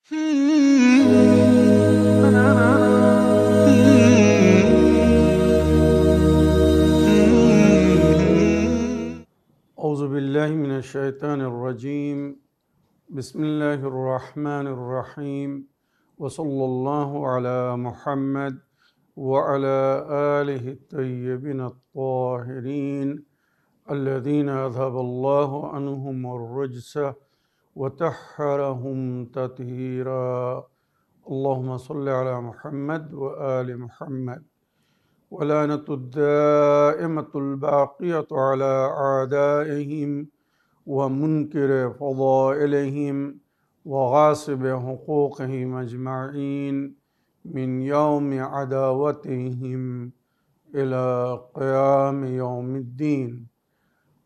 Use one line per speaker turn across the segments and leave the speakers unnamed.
أعوذ بالله من الشيطان الرجيم بسم الله الرحمن الرحيم وصلى الله على محمد وعلى آله الطيبين الطاهرين الذين أذهب الله عنهم الرجس وطهرهم تطهيرا اللهم صل على محمد وآل محمد ولعنة الدائمة الباقية على أعدائهم ومنكر فضائلهم وغاصب حقوقهم أجمعين من يوم عداوتهم إلى قيام يوم الدين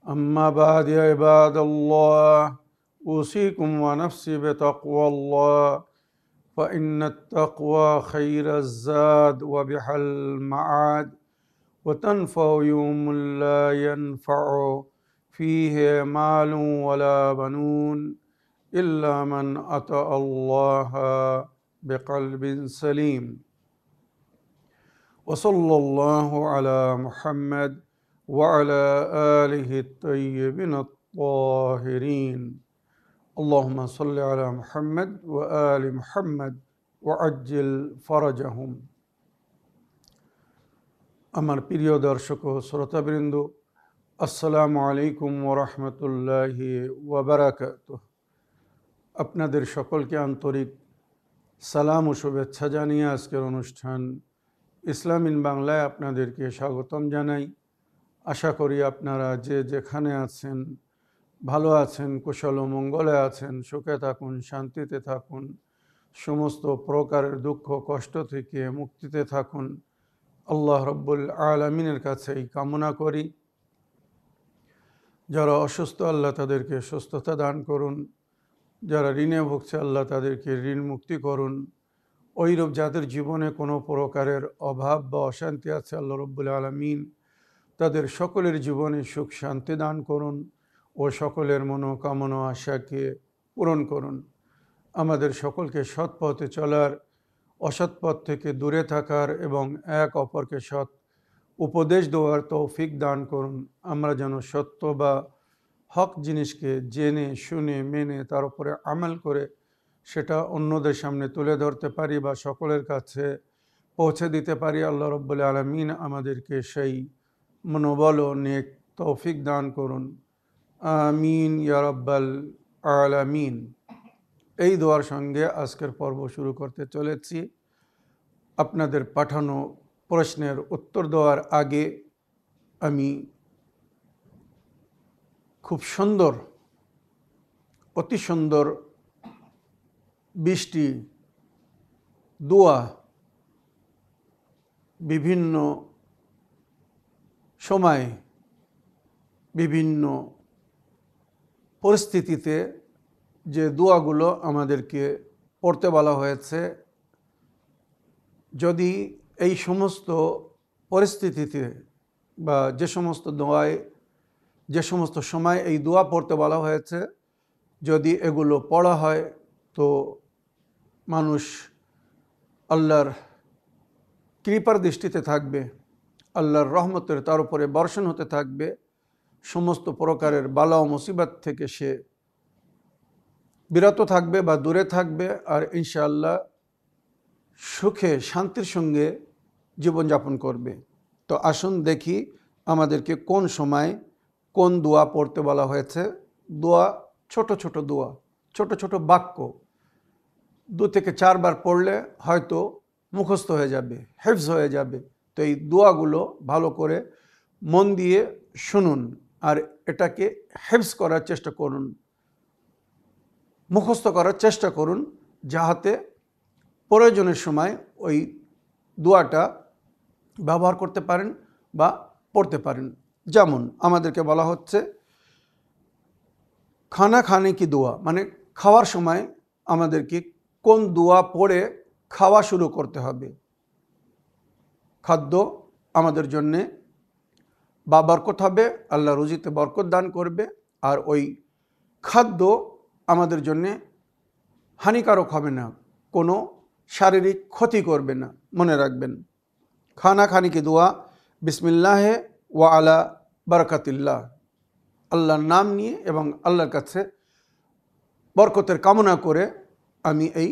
أما بعد يا عباد الله أوصيكم ونفسي بتقوى الله فإن التقوى خير الزاد وبها المعاد وتنفع يوم لا ينفع فيه مال ولا بنون إلا من أتى الله بقلب سليم وصلى الله على محمد وعلى آله الطيبين الطاهرين اللهم صل على محمد وآل محمد وعجل فرجهم আমার প্রিয় দর্শক ও শ্রোতাবৃন্দ আসসালামু আলাইকুম ওয়া রাহমাতুল্লাহি ওয়া বারাকাতুহু। আপনাদের সকলকে আন্তরিক সালাম ও শুভেচ্ছা জানিয়ে আজকের অনুষ্ঠান ইসলাম ইন বাংলায় আপনাদেরকে স্বাগতম জানাই। আশা করি আপনারা যে যেখানে আছেন ভালো আছেন, কুশল ও মঙ্গলে আছেন, সুখে থাকুন, শান্তিতে থাকুন, সমস্ত প্রকারের দুঃখ কষ্ট থেকে মুক্তিতে থাকুন। আল্লাহ রব্বুল আলামিনের কাছে এই কামনা করি। যারা অসুস্থ আল্লাহ তাদেরকে সুস্থতা দান করুন, যারা ঋণে ভুগছে আল্লাহ তাদেরকে ঋণ মুক্তি করুন। ওইরূপ যাদের জীবনে কোনো প্রকারের অভাব বা অশান্তি আছে আল্লাহ রব্বুল আলামিন তাদের সকলের জীবনে সুখ শান্তি দান করুন ও সকলের মনোকামনা আশাকে পূরণ করুন। আমাদের সকলকে সৎ পথে চলার, অসৎ পথ থেকে দূরে থাকার এবং এক অপরকে সৎ উপদেশ দেওয়ার তৌফিক দান করুন। আমরা যেন সত্য বা হক জিনিসকে জেনে শুনে মেনে তার উপরে আমল করে সেটা অন্যদের সামনে তুলে ধরতে পারি বা সকলের কাছে পৌঁছে দিতে পারি। আল্লাহ রব্বুল আলামিন আমাদেরকে সেই মনোবল ও নেক তৌফিক দান করুন। আমিন ইয়া রাব্বাল আলামিন। এই দোয়ার সঙ্গে আজকের পর্ব শুরু করতে চলেছি। আপনাদের পাঠানো প্রশ্নের উত্তর দেওয়ার আগে আমি খুব সুন্দর, অতি সুন্দর 20টি দোয়া বিভিন্ন সময় বিভিন্ন পরিস্থিতিতে যে দোয়াগুলো আমাদেরকে পড়তে বলা হয়েছে, যদি এই সমস্ত পরিস্থিতিতে বা যে সমস্ত দোয়ায় যে সমস্ত সময় এই দোয়া পড়তে বলা হয়েছে যদি এগুলো পড়া হয় তো মানুষ আল্লাহর কৃপার দৃষ্টিতে থাকবে, আল্লাহর রহমতের তার উপরে বর্ষণ হতে থাকবে, সমস্ত প্রকারের বালা ও মুসিবত থেকে সে বিরত থাকবে বা দূরে থাকবে, আর ইনশাআল্লাহ সুখে শান্তির সঙ্গে জীবনযাপন করবে। তো আসুন দেখি আমাদেরকে কোন সময় কোন দোয়া পড়তে বলা হয়েছে। দোয়া ছোট ছোট দোয়া, ছোট ছোট বাক্য 2 থেকে 4 বার পড়লে হয়তো মুখস্থ হয়ে যাবে, হেফজ হয়ে যাবে। তো এই দোয়াগুলো ভালো করে মন দিয়ে শুনুন আর এটাকে হেফজ করার চেষ্টা করুন, মুখস্থ করার চেষ্টা করুন, যাহাতে প্রয়োজনের সময় ওই দোয়াটা ব্যবহার করতে পারেন বা পড়তে পারেন। যেমন আমাদেরকে বলা হচ্ছে খানা খানে কি দোয়া, মানে খাওয়ার সময় আমাদেরকে কোন দোয়া পড়ে খাওয়া শুরু করতে হবে। খাদ্য আমাদের জন্যে বা বরকত হবে, আল্লাহ রুজিতে বরকত দান করবে, আর ওই খাদ্য আমাদের জন্যে হানিকারক হবে না, কোনো শারীরিক ক্ষতি করবে না। মনে রাখবেন, খানা খানি কি দোয়া বিসমিল্লাহে ওয়া আলা বারাকাতিল্লাহ, আল্লাহর নাম নিয়ে এবং আল্লাহর কাছে বরকতের কামনা করে আমি এই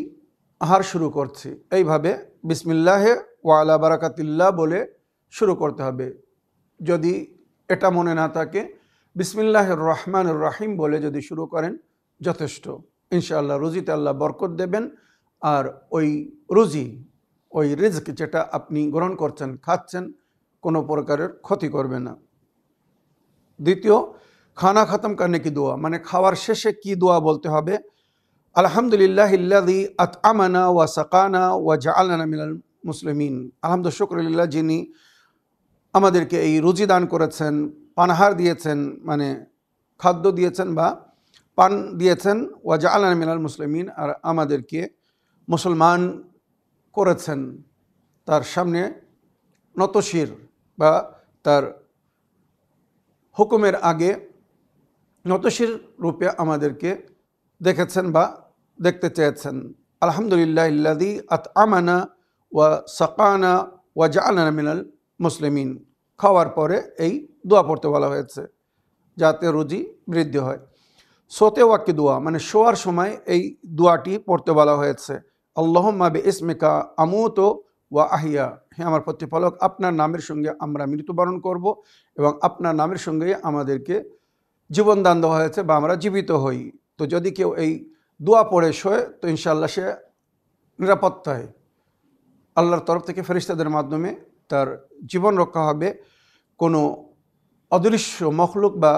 আহার শুরু করছি। এইভাবে বিসমিল্লাহে ওয়া আলা বারাকাতিল্লাহ বলে শুরু করতে হবে। যদি এটা মনে না থাকে, বিসমিল্লাহির রহমানির রহিম বলে যদি শুরু করেন যথেষ্ট। ইনশাআল্লাহ রুজিতে আল্লাহ বরকত দেবেন, আর ওই রুজি, ওই রিজক যেটা আপনি গ্রহণ করছেন, খাচ্ছেন, কোনো প্রকারের ক্ষতি করবে না। দ্বিতীয়, খানা খতম করনে কি দোয়া, মানে খাওয়ার শেষে কি দোয়া বলতে হবে। আলহামদুলিল্লাহিল্লাযী আত'আমানা ওয়া সাকানা ওয়া জাআলানা মিনাল মুসলিমিন। আলহামদুলিল্লাহ, শুকরুলিল্লাহ, যিনি আমাদেরকে এই রুজি দান করেছেন, পানাহার দিয়েছেন, মানে খাদ্য দিয়েছেন বা পান দিয়েছেন, ওয়া জাআলানা মিনাল মুসলিমিন, আর আমাদেরকে মুসলমান করেছেন। তার সামনে নতশির বা তার হুকুমের আগে নতশির রূপে আমাদেরকে দেখেছেন বা দেখতে চেয়েছেন। আলহামদুলিল্লাহিল্লাযী আত'আমানা ওয়া সাকানা ওয়া জাআলানা মিনাল মুসলিমিন। খাওয়ার পরে এই দোয়া পড়তে বলা হয়েছে যাতে রুজি বৃদ্ধি হয়। সোতে ওয়াক্কি দোয়া, মানে শোয়ার সময় এই দোয়াটি পড়তে বলা হয়েছে। আল্লাহুম্মা বিইসমিকা আমুতু ওয়া আহিয়া, হে আমার প্রতিপালক, আপনার নামের সঙ্গে আমরা মৃত্যুবরণ করব এবং আপনার নামের সঙ্গেই আমাদেরকে জীবন দান দেওয়া হয়েছে বা আমরা জীবিত হই। তো যদি কেউ এই দোয়া পড়ে শোয় তো ইনশাআল্লাহ সে নিরাপত্তায়, আল্লাহর তরফ থেকে ফেরেশতাদের মাধ্যমে তার জীবন রক্ষা হবে। কোনো অদৃশ্য মখলুক বা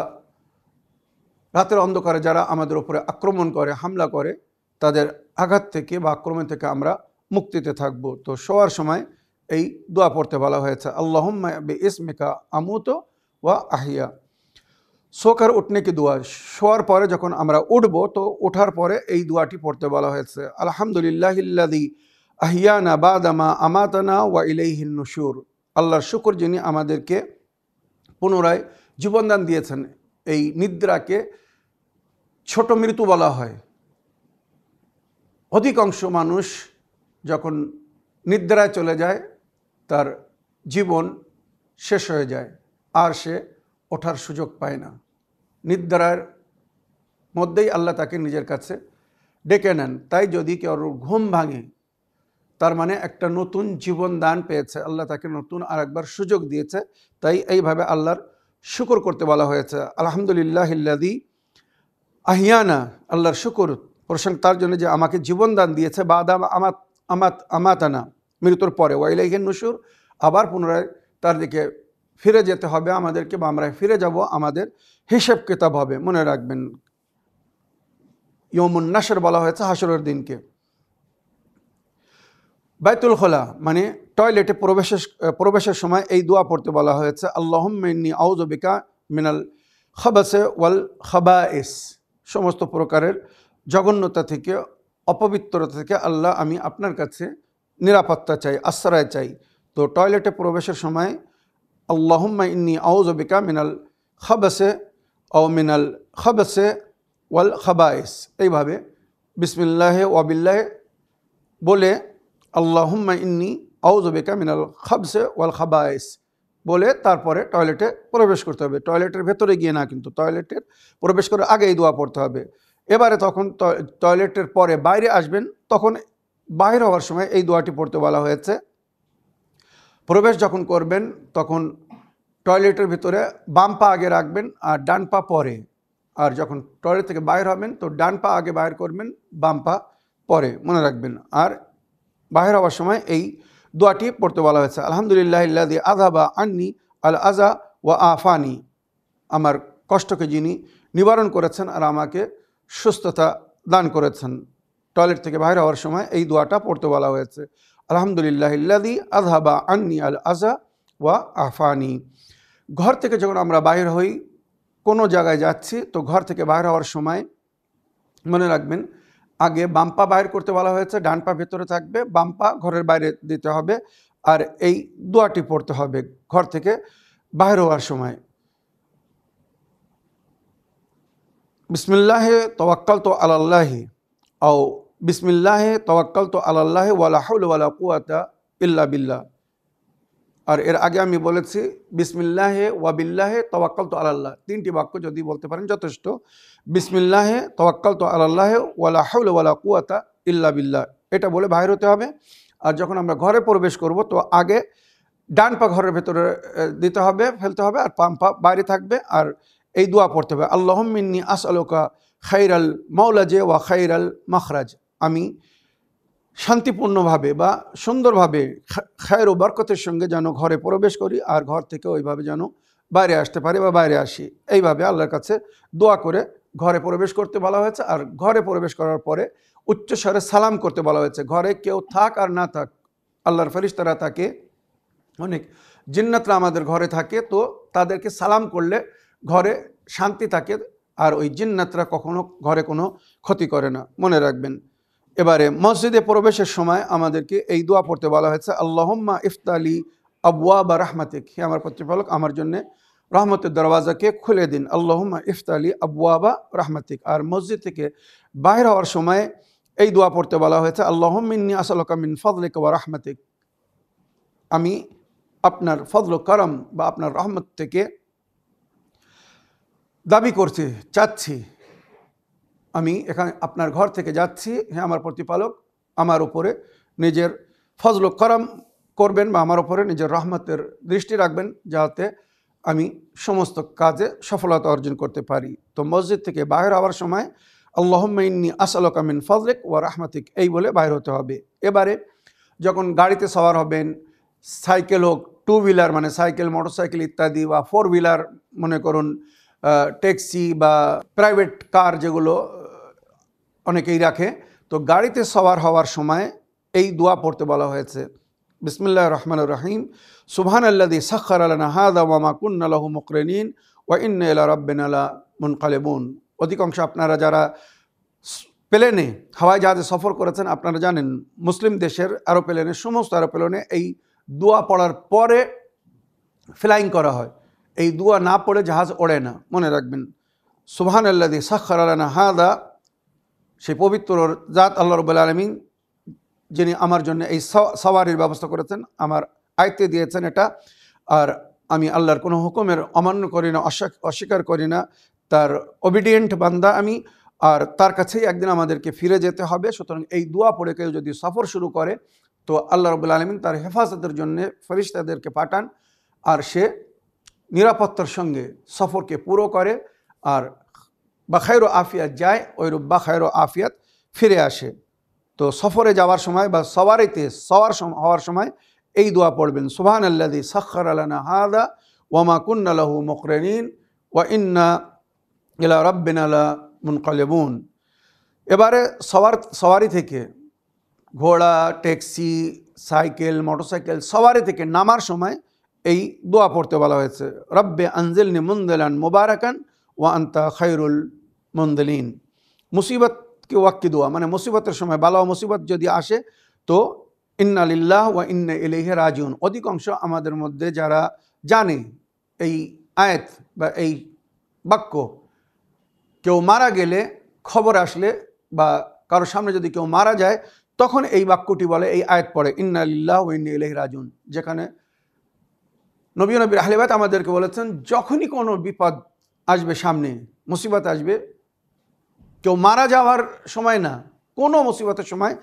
রাতের অন্ধকারে যারা আমাদের উপরে আক্রমণ করে, হামলা করে, তাদের আঘাত থেকে বা আক্রমণ থেকে আমরা মুক্তিতে থাকব। তো শোয়ার সময় এই দোয়া পড়তে বলা হয়েছে, আল্লাহুম্মা বিইসমিকা আমুতু ওয়া আহিয়া। সোকার উঠনে কি দোয়া, শোয়ার পরে যখন আমরা উঠব তো ওঠার পরে এই দোয়াটি পড়তে বলা হয়েছে। আলহামদুলিল্লাহিল্লাযী আহিয়ানা বাদামা আমাতানা ওয়া ইলাইহিন নুশুর। আল্লাহর শুকর, যিনি আমাদেরকে পুনরায় জীবনদান দিয়েছেন। এই নিদ্রাকে ছোট মৃত্যু বলা হয়। অধিকাংশ মানুষ যখন নিদ্রায় চলে যায় তার জীবন শেষ হয়ে যায়, আর সে ওঠার সুযোগ পায় না। নিদ্রার মধ্যেই আল্লাহ তাকে নিজের কাছে ডেকে নেন। তাই যদি কেউ ঘুম ভাঙে, তার মানে একটা নতুন জীবন দান পেয়েছে, আল্লাহ তাকে নতুন আর একবার সুযোগ দিয়েছে। তাই এইভাবে আল্লাহর শুকর করতে বলা হয়েছে। আলহামদুলিল্লাহিল্লাযী আহিয়ানা, আল্লাহর শুকর, প্রশংসা তার জন্য যে আমাকে জীবন দান দিয়েছে, বাদাম আমাতানা, মৃত্যুর পরে, ওয়া ইলাইহিন নুশুর, আবার পুনরায় তার দিকে ফিরে যেতে হবে আমাদেরকে, বা আমরা ফিরে যাব, আমাদের হিসেব কিতাব হবে। মনে রাখবেন, ইয়মুন নাশর বলা হয়েছে হাসরের দিনকে। বাইতুল খোলা, মানে টয়লেটে প্রবেশের সময় এই দোয়া পড়তে বলা হয়েছে। আল্লাহুম্মা ইন্নী আউযু বিকা মিনাল খাবাসি ওয়াল খাবাইস। সমস্ত প্রকারের জঘন্যতা থেকে, অপবিত্রতা থেকে আল্লাহ, আমি আপনার কাছে নিরাপত্তা চাই, আশ্রয় চাই। তো টয়লেটে প্রবেশের সময় আল্লাহুম্মা ইন্নী আউযু বিকা মিনাল খাবাসি ও মিনাল খাবাসি ওয়াল খাবাইস, এইভাবে বিসমিল্লাহে ওয়া বিল্লাহে বলে আল্লাহুম্মা ইন্নী আউযু বিকা মিনাল খাবসি ওয়াল খাবাইস বলে তারপরে টয়লেটে প্রবেশ করতে হবে। টয়লেটের ভেতরে গিয়ে না, কিন্তু টয়লেটের প্রবেশ করে আগে এই দোয়া পড়তে হবে। এবারে তখন টয়লেটের পরে বাইরে আসবেন, তখন বাইরে হওয়ার সময় এই দোয়াটি পড়তে বলা হয়েছে। প্রবেশ যখন করবেন তখন টয়লেটের ভিতরে বাম পা আগে রাখবেন আর ডান পা পরে, আর যখন টয়লেট থেকে বাইর হবেন তো ডান পা আগে বাইর করবেন, বাম পা পরে, মনে রাখবেন। আর বাহির হওয়ার সময় এই দোয়াটি পড়তে বলা হয়েছে। আলহামদুলিল্লাহিল্লাযী আযহাবা আন্নী আল আযা ওয়া আফানি, আমার কষ্টকে যিনি নিবারণ করেছেন আর আমাকে সুস্থতা দান করেছেন। টয়লেট থেকে বাইরে হওয়ার সময় এই দোয়াটা পড়তে বলা হয়েছে। আলহামদুলিল্লাহিল্লাযী আযহাবা আন্নী আল আযা ওয়া আফানি। ঘর থেকে যখন আমরা বাইর হই, কোনো জায়গায় যাচ্ছি, তো ঘর থেকে বাইর হওয়ার সময় মনে রাখবেন, আগে বাম পা বাইর করতে বলা হয়েছে, ডান পা ভেতরে থাকবে, বাম পা ঘরের বাইরে দিতে হবে, আর এই দোয়াটি পড়তে হবে ঘর থেকে বাইর হওয়ার সময়। বিসমিল্লাহে তাওয়াক্কালতু আলাল্লাহি আও বিসমিল্লাহে তাওয়াক্কালতু আলাল্লাহি ওয়ালা হাওলা ওয়ালা কুওয়াতা ইল্লা বিল্লাহ। আর এর আগে আমি বলেছি বিসমিল্লাহে ওয়া বিল্লাহে তাওয়াক্কালতু আলাল্লাহ, 3টি বাক্য যদি বলতে পারেন যথেষ্ট। বিসমিল্লাহে তাওয়াক্কালতু আলাল্লাহি ওয়ালা হাওলা ওয়ালা কুওয়াতা ইল্লা বিল্লাহ, এটা বলে বাইরে হতে হবে। আর যখন আমরা ঘরে প্রবেশ করব তো আগে ডান পা ঘরের ভেতরে দিতে হবে, ফেলতে হবে, আর বাম পা বাইরে থাকবে। আর এই দোয়া পড়তে হবে, আল্লাহুম্মা ইন্নী আসআলুকা খাইরাল মাওলাজে ওয়া খাইরাল মাখরাজ। আমি শান্তিপূর্ণভাবে বা সুন্দরভাবে খায়ের ও বরকতের সঙ্গে যেন ঘরে প্রবেশ করি, আর ঘর থেকে ওইভাবে যেন বাইরে আসতে পারি বা বাইরে আসি। এইভাবে আল্লাহর কাছে দোয়া করে ঘরে প্রবেশ করতে বলা হয়েছে। আর ঘরে প্রবেশ করার পরে উচ্চস্বরে সালাম করতে বলা হয়েছে। ঘরে কেউ থাক আর না থাক, আল্লাহর ফেরেশতারা থাকে, অনেক জিন্নাতরা আমাদের ঘরে থাকে, তো তাদেরকে সালাম করলে ঘরে শান্তি থাকে, আর ওই জিন্নাতরা কখনো ঘরে কোনো ক্ষতি করে না, মনে রাখবেন। এবারে মসজিদে প্রবেশের সময় আমাদেরকে এই দোয়া পড়তে বলা হয়েছে, আল্লাহুম্মা ইফতালি আবওয়াবা রাহমাতিক, হে আমার প্রতিপালক আমার জন্য রহমতের দরওয়াজাকে খুলে দিন। আল্লাহুম্মা ইফতালি আবওয়াবা রাহমাতিক। আর মসজিদ থেকে বাইর হওয়ার সময় এই দোয়া পড়তে বলা হয়েছে, আল্লাহুম্মা ইন্নী আসআলুকা মিন ফাদলিকা ওয়া রাহমাতিক, আমি আপনার ফজল করম বা আপনার রহমত থেকে দাবি করছি, চাচ্ছি, আমি এখানে আপনার ঘর থেকে যাচ্ছি, হ্যাঁ আমার প্রতিপালক আমার উপরে নিজের ফজল করম করবেন বা আমার উপরে নিজের রহমতের দৃষ্টি রাখবেন, যাতে আমি সমস্ত কাজে সফলতা অর্জন করতে পারি। তো মসজিদ থেকে বাইরে হওয়ার সময় আল্লাহুম্মা ইন্নী আসআলুকা মিন ফাদলিক ওয়া রাহমাতিক এই বলে বাইর হতে হবে। এবারে যখন গাড়িতে সওয়ার হবেন, সাইকেল হোক, টু হুইলার মানে সাইকেল, মোটরসাইকেল ইত্যাদি, বা ফোর হুইলার মনে করুন ট্যাক্সি বা প্রাইভেট কার যেগুলো অনেকেই রাখে, তো গাড়িতে সওয়ার হওয়ার সময় এই দোয়া পড়তে বলা হয়েছে, বিসমিল্লাহির রহমানির রহিম, সুবহানাল্লাযী সাখখারা লানা হাযা ওয়া মা কুন্না লাহু মুকরিনিন ওয়া ইন্না ইলা রাব্বিনা লামুনকালিবুন। অধিকাংশ আপনারা যারা প্লেনে, হাওয়াই জাহাজে সফর করেছেন, আপনারা জানেন মুসলিম দেশের এরোপ্লেনে, সমস্ত এরোপ্লেনে এই দোয়া পড়ার পরে ফ্লাইং করা হয়। এই দোয়া না পড়ে জাহাজ ওড়ে না, মনে রাখবেন। সুবহানাল্লাযী সাখখারা লানা হাযা, সেই পবিত্র জাত আল্লাহ রাব্বুল আলামিন, যিনি আমার জন্য এই সওয়ারির ব্যবস্থা করেছেন, আমার আয়ত্তে দিয়েছেন এটা। আর আমি আল্লাহর কোনো হুকুমের অমান্য করি না, অস্বীকার করি না, তার ওবিডিয়েন্ট বান্দা আমি, আর তার কাছেই একদিন আমাদেরকে ফিরে যেতে হবে। সুতরাং এই দোয়া পড়ে কেউ যদি সফর শুরু করে, তো আল্লাহ রাব্বুল আলামিন তার হেফাজতের জন্য ফেরেশতাদেরকে পাঠান, আর সে নিরাপত্তার সঙ্গে সফরকে পুরো করে, আর বাখায়র আফিয়াত যায়, ওইরূপ বাখায়র আফিয়াত ফিরে আসে। তো সফরে যাওয়ার সময় বা সওয়ারিতে সওয়ার হওয়ার সময় এই দোয়া পড়বেন, সুবহানাল্লাযী সাখখারা লানা হাযা ওয়া মা কুন্না লাহু মুকরিনিন ওয়া ইন্না ইলা রাব্বিনা লামুনকালিবুন। এবারে সওয়ারি থেকে, ঘোড়া, ট্যাক্সি, সাইকেল, মোটরসাইকেল, সওয়ারি থেকে নামার সময় এই দোয়া পড়তে বলা হয়েছে, রব্বে আনজিলনি মুনজিলান মুবারাকান ওয়া আনতা খায়রুল মুনজিলিন। মুসিবতকে ওয়াক্কি দোয়া, মানে মুসিবতের সময়, বালা মুসিবত যদি আসে তো ইন্না লিল্লাহ ওয়া ইন্না ইলাইহি রাজিউন। অধিকাংশ আমাদের মধ্যে যারা জানে এই আয়াত বা এই বাক্য, কেউ মারা গেলে, খবর আসলে, বা কারোর সামনে যদি কেউ মারা যায়, তখন এই বাক্যটি বলে, এই আয়াত পড়ে, ইন্না লিল্লাহ ওয়া ইন্না ইলাইহি রাজিউন। যেখানে নবীর আহলে বাইত আমাদেরকে বলেছেন, যখনই কোনো বিপদ আসবে, সামনে মুসিবত আসবে, কেউ মারা যাওয়ার সময় না, কোনো মুসিবতের সময়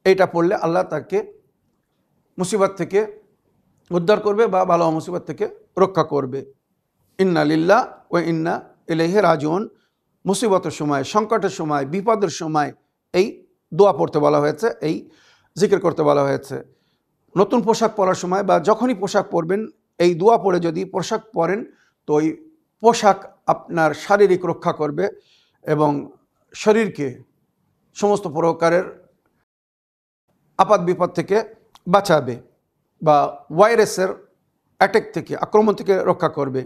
এইটা পড়লে আল্লাহ তাকে মুসিবত থেকে উদ্ধার করবে বা ভালো মুসিবত থেকে রক্ষা করবে। ইন্না লিল্লাহ ওয়া ইন্না ইলাইহি রাজিউন। মুসিবতের সময়, সংকটের সময়, বিপদের সময় এই দোয়া পড়তে বলা হয়েছে, এই জিকির করতে বলা হয়েছে। নতুন পোশাক পরার সময় বা যখনই পোশাক পরবেন, এই দোয়া পড়ে যদি পোশাক পরেন, তো ওই পোশাক আপনার শারীরিক রক্ষা করবে এবং শরীরকে সমস্ত প্রকারের আপাত বিপদ থেকে বাঁচাবে, বা ভাইরাসের অ্যাটাক থেকে, আক্রমণ থেকে রক্ষা করবে।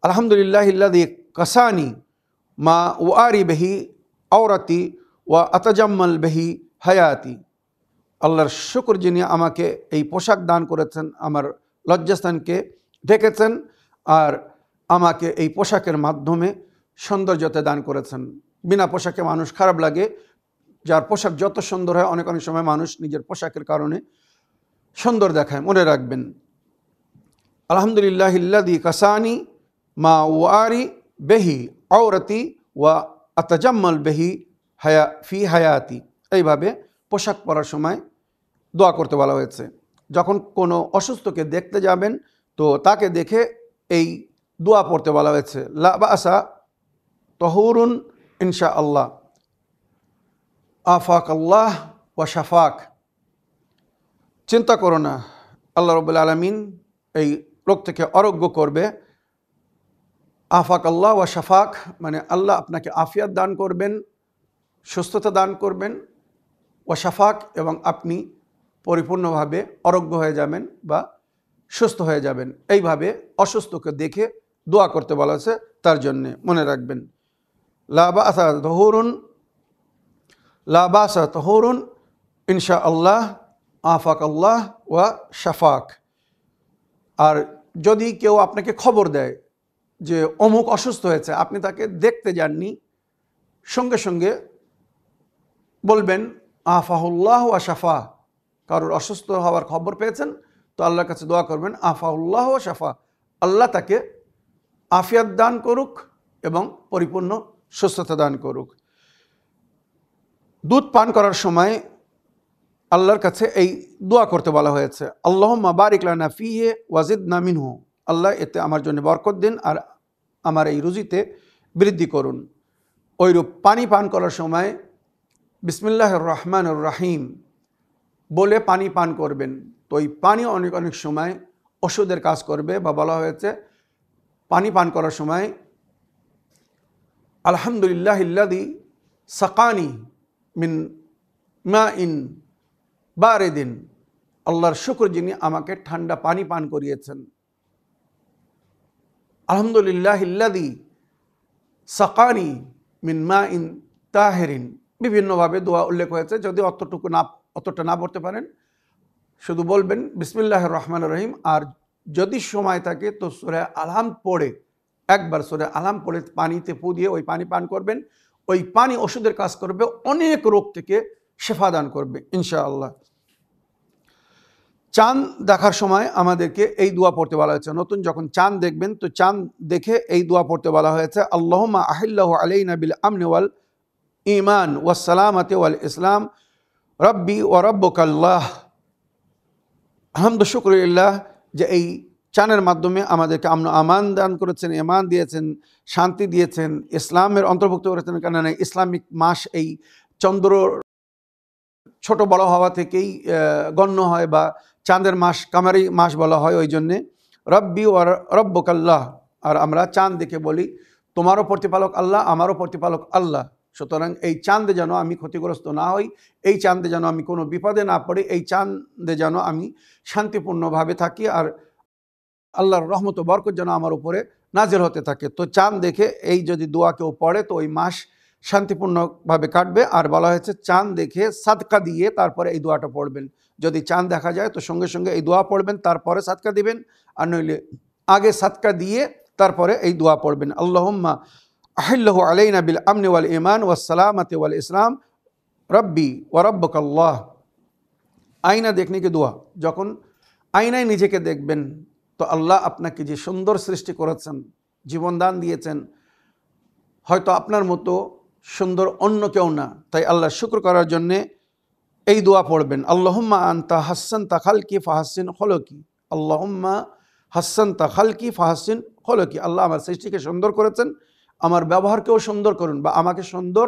আলহামদুলিল্লাহিল্লাযী কাসানি মা ওয়ারি বেহি আওরাতি ওয়া আতাজাম্মাল বেহি হায়াতি। আল্লাহর শুকর, যিনি আমাকে এই পোশাক দান করেছেন, আমার লজ্জাস্থানকে ঢেকেছেন, আর আমাকে এই পোশাকের মাধ্যমে সৌন্দর্যতা দান করেছেন। বিনা পোশাকে মানুষ খারাপ লাগে, যার পোশাক যত সুন্দর হয়, অনেক অনেক সময় মানুষ নিজের পোশাকের কারণে সুন্দর দেখায়, মনে রাখবেন। আলহামদুলিল্লাহিল্লাযী কাসানি মা ওয়ারি বেহি আওরাতি ওয়া আতাজাম্মাল বেহি ফি হায়াতি। এইভাবে পোশাক পরার সময় দোয়া করতে বলা হয়েছে। যখন কোনো অসুস্থকে দেখতে যাবেন তো তাকে দেখে এই দোয়া পড়তে বলা হয়েছে, লা বাসা তহুরুন ইনশাআল্লাহ, আফাক আল্লাহ ওয়া শাফাক। চিন্তা করো না, আল্লাহ রাব্বুল আলামিন এই রোগ থেকে আরোগ্য করবে। আফাক আল্লাহ ওয়া শাফাক মানে আল্লাহ আপনাকে আফিয়াত দান করবেন, সুস্থতা দান করবেন, ওয়া শাফাক এবং আপনি পরিপূর্ণভাবে আরোগ্য হয়ে যাবেন বা সুস্থ হয়ে যাবেন। এইভাবে অসুস্থকে দেখে দোয়া করতে বলা হয়েছে, তার জন্যে মনে রাখবেন। লা বাসা তহুরুন, লা বাসা তহুরুন ইনশাআল্লাহ, আফাক আল্লাহ ওয়া শাফাক। আর যদি কেউ আপনাকে খবর দেয় যে অমুক অসুস্থ হয়েছে, আপনি তাকে দেখতে যাননি, সঙ্গে সঙ্গে বলবেন আফাহুল্লাহ ওয়া শাফা। কারোর অসুস্থ হওয়ার খবর পেয়েছেন তো আল্লাহর কাছে দোয়া করবেন আফাহুল্লাহ ওয়া শাফা, আল্লাহ তাকে আফিয়াত দান করুক এবং পরিপূর্ণ সুস্থতা দান করুক। দুধ পান করার সময় আল্লাহর কাছে এই দোয়া করতে বলা হয়েছে, আল্লাহুম্মা বারিক লানা ফিহি ওয়াজিদনা মিনহু। আল্লাহ এতে আমার জন্য বরকত দিন আর আমার এই রুজিতে বৃদ্ধি করুন। ওইরূপ পানি পান করার সময় বিসমিল্লাহির রহমানির রহিম বলে পানি পান করবেন। তো এই পানি অনেক অনেক সময় ওষুধের কাজ করবে, বা বলা হয়েছে পানি পান করার সময় আলহামদুলিল্লাহিল্লাযী সাকানি মিন মাইন বারিদিন, আল্লাহর শুকর যিনি আমাকে ঠান্ডা পানি পান করিয়েছেন। আলহামদুলিল্লাহিল্লাযী সাকানি মিন মাইন তাহিরিন। বিভিন্নভাবে দোয়া উল্লেখ হয়েছে, যদি অতটা না পড়তে পারেন শুধু বলবেন বিসমিল্লাহির রহমানির রহিম। আর যদি সময় থাকে তো সূরা আলহাম পড়ে, একবার সূরা আলহাম পড়ে পানিতে ফু দিয়ে ওই পানি পান করবেন। ওই পানি ওষুধের কাজ করবে, অনেক রোগ থেকে শেফা দান করবে ইনশাআল্লাহ। চাঁদ দেখার সময় আমাদেরকে এই দোয়া পড়তে বলা হয়েছে। নতুন যখন চাঁদ দেখবেন তো চাঁদ দেখে এই দোয়া পড়তে বলা হয়েছে, আল্লাহুম্মা আহিল্লাহু আলাইনা বিল আমনি ওয়াল ঈমান ওয়াস সালামাতি ওয়াল ইসলাম রব্বি ওয়া রব্বুকাল্লাহ। হামদু শুকরিল্লাহ যে এই চাঁদের মাধ্যমে আমাদেরকে আমন আমান দান করেছেন, ঈমান দিয়েছেন, শান্তি দিয়েছেন, ইসলামের অন্তর্ভুক্ত করেছেন। কেননা ইসলামিক মাস এই চন্দ্র ছোট বড় হওয়া থেকেই গণ্য হয়, বা চাঁদের মাস কামারি মাস বলা হয়। ওই জন্যে রব্বি ওয়া রব্বুকাল্লাহ। আর আমরা চাঁদ দেখে বলি তোমারও প্রতিপালক আল্লাহ, আমারও প্রতিপালক আল্লাহ। সুতরাং এই চাঁদে যেন আমি ক্ষতিগ্রস্ত না হই, এই চাঁদে যেন আমি কোনো বিপদে না পড়ি, এই চাঁদে যেন আমি শান্তিপূর্ণভাবে থাকি, আর আল্লাহর রহমত ও বরকত যেন আমার উপরে নাজিল হতে থাকে। তো চাঁদ দেখে এই যদি দোয়া কেউ পড়ে তো ওই মাস শান্তিপূর্ণভাবে কাটবে। আর বলা হয়েছে চাঁদ দেখে সাদকা দিয়ে তারপরে এই দোয়াটা পড়বেন। যদি চাঁদ দেখা যায় তো সঙ্গে সঙ্গে এই দোয়া পড়বেন, তারপরে সাদকা দিবেন। আর নইলে আগে সাদকা দিয়ে তারপরে এই দোয়া পড়বেন, আল্লাহুম্মা আহিল্লাহু আলাইনা বিল আমনি ওয়াল ঈমান ওয়াস সালামাতি ওয়াল ইসলাম রব্বি ওয়া রব্বুকাল্লাহ। আয়না দেখনে কি দোয়া, যখন আয়নায় নিজেকে দেখবেন তো আল্লাহ আপনাকে যে সুন্দর সৃষ্টি করেছেন, জীবনদান দিয়েছেন, হয়তো আপনার মতো সুন্দর অন্য কেউ না, তাই আল্লাহর শুকর করার জন্যে এই দোয়া পড়বেন, আল্লাহুম্মা আনতা হাসসানতা খালকি ফাহাসসিন খুলুকি। আল্লাহুম্মা হাসসানতা খালকি ফাহাসসিন খুলুকি। আল্লাহ আমার সৃষ্টিকে সুন্দর করেছেন, আমার ব্যবহারকেও সুন্দর করুন, বা আমাকে সুন্দর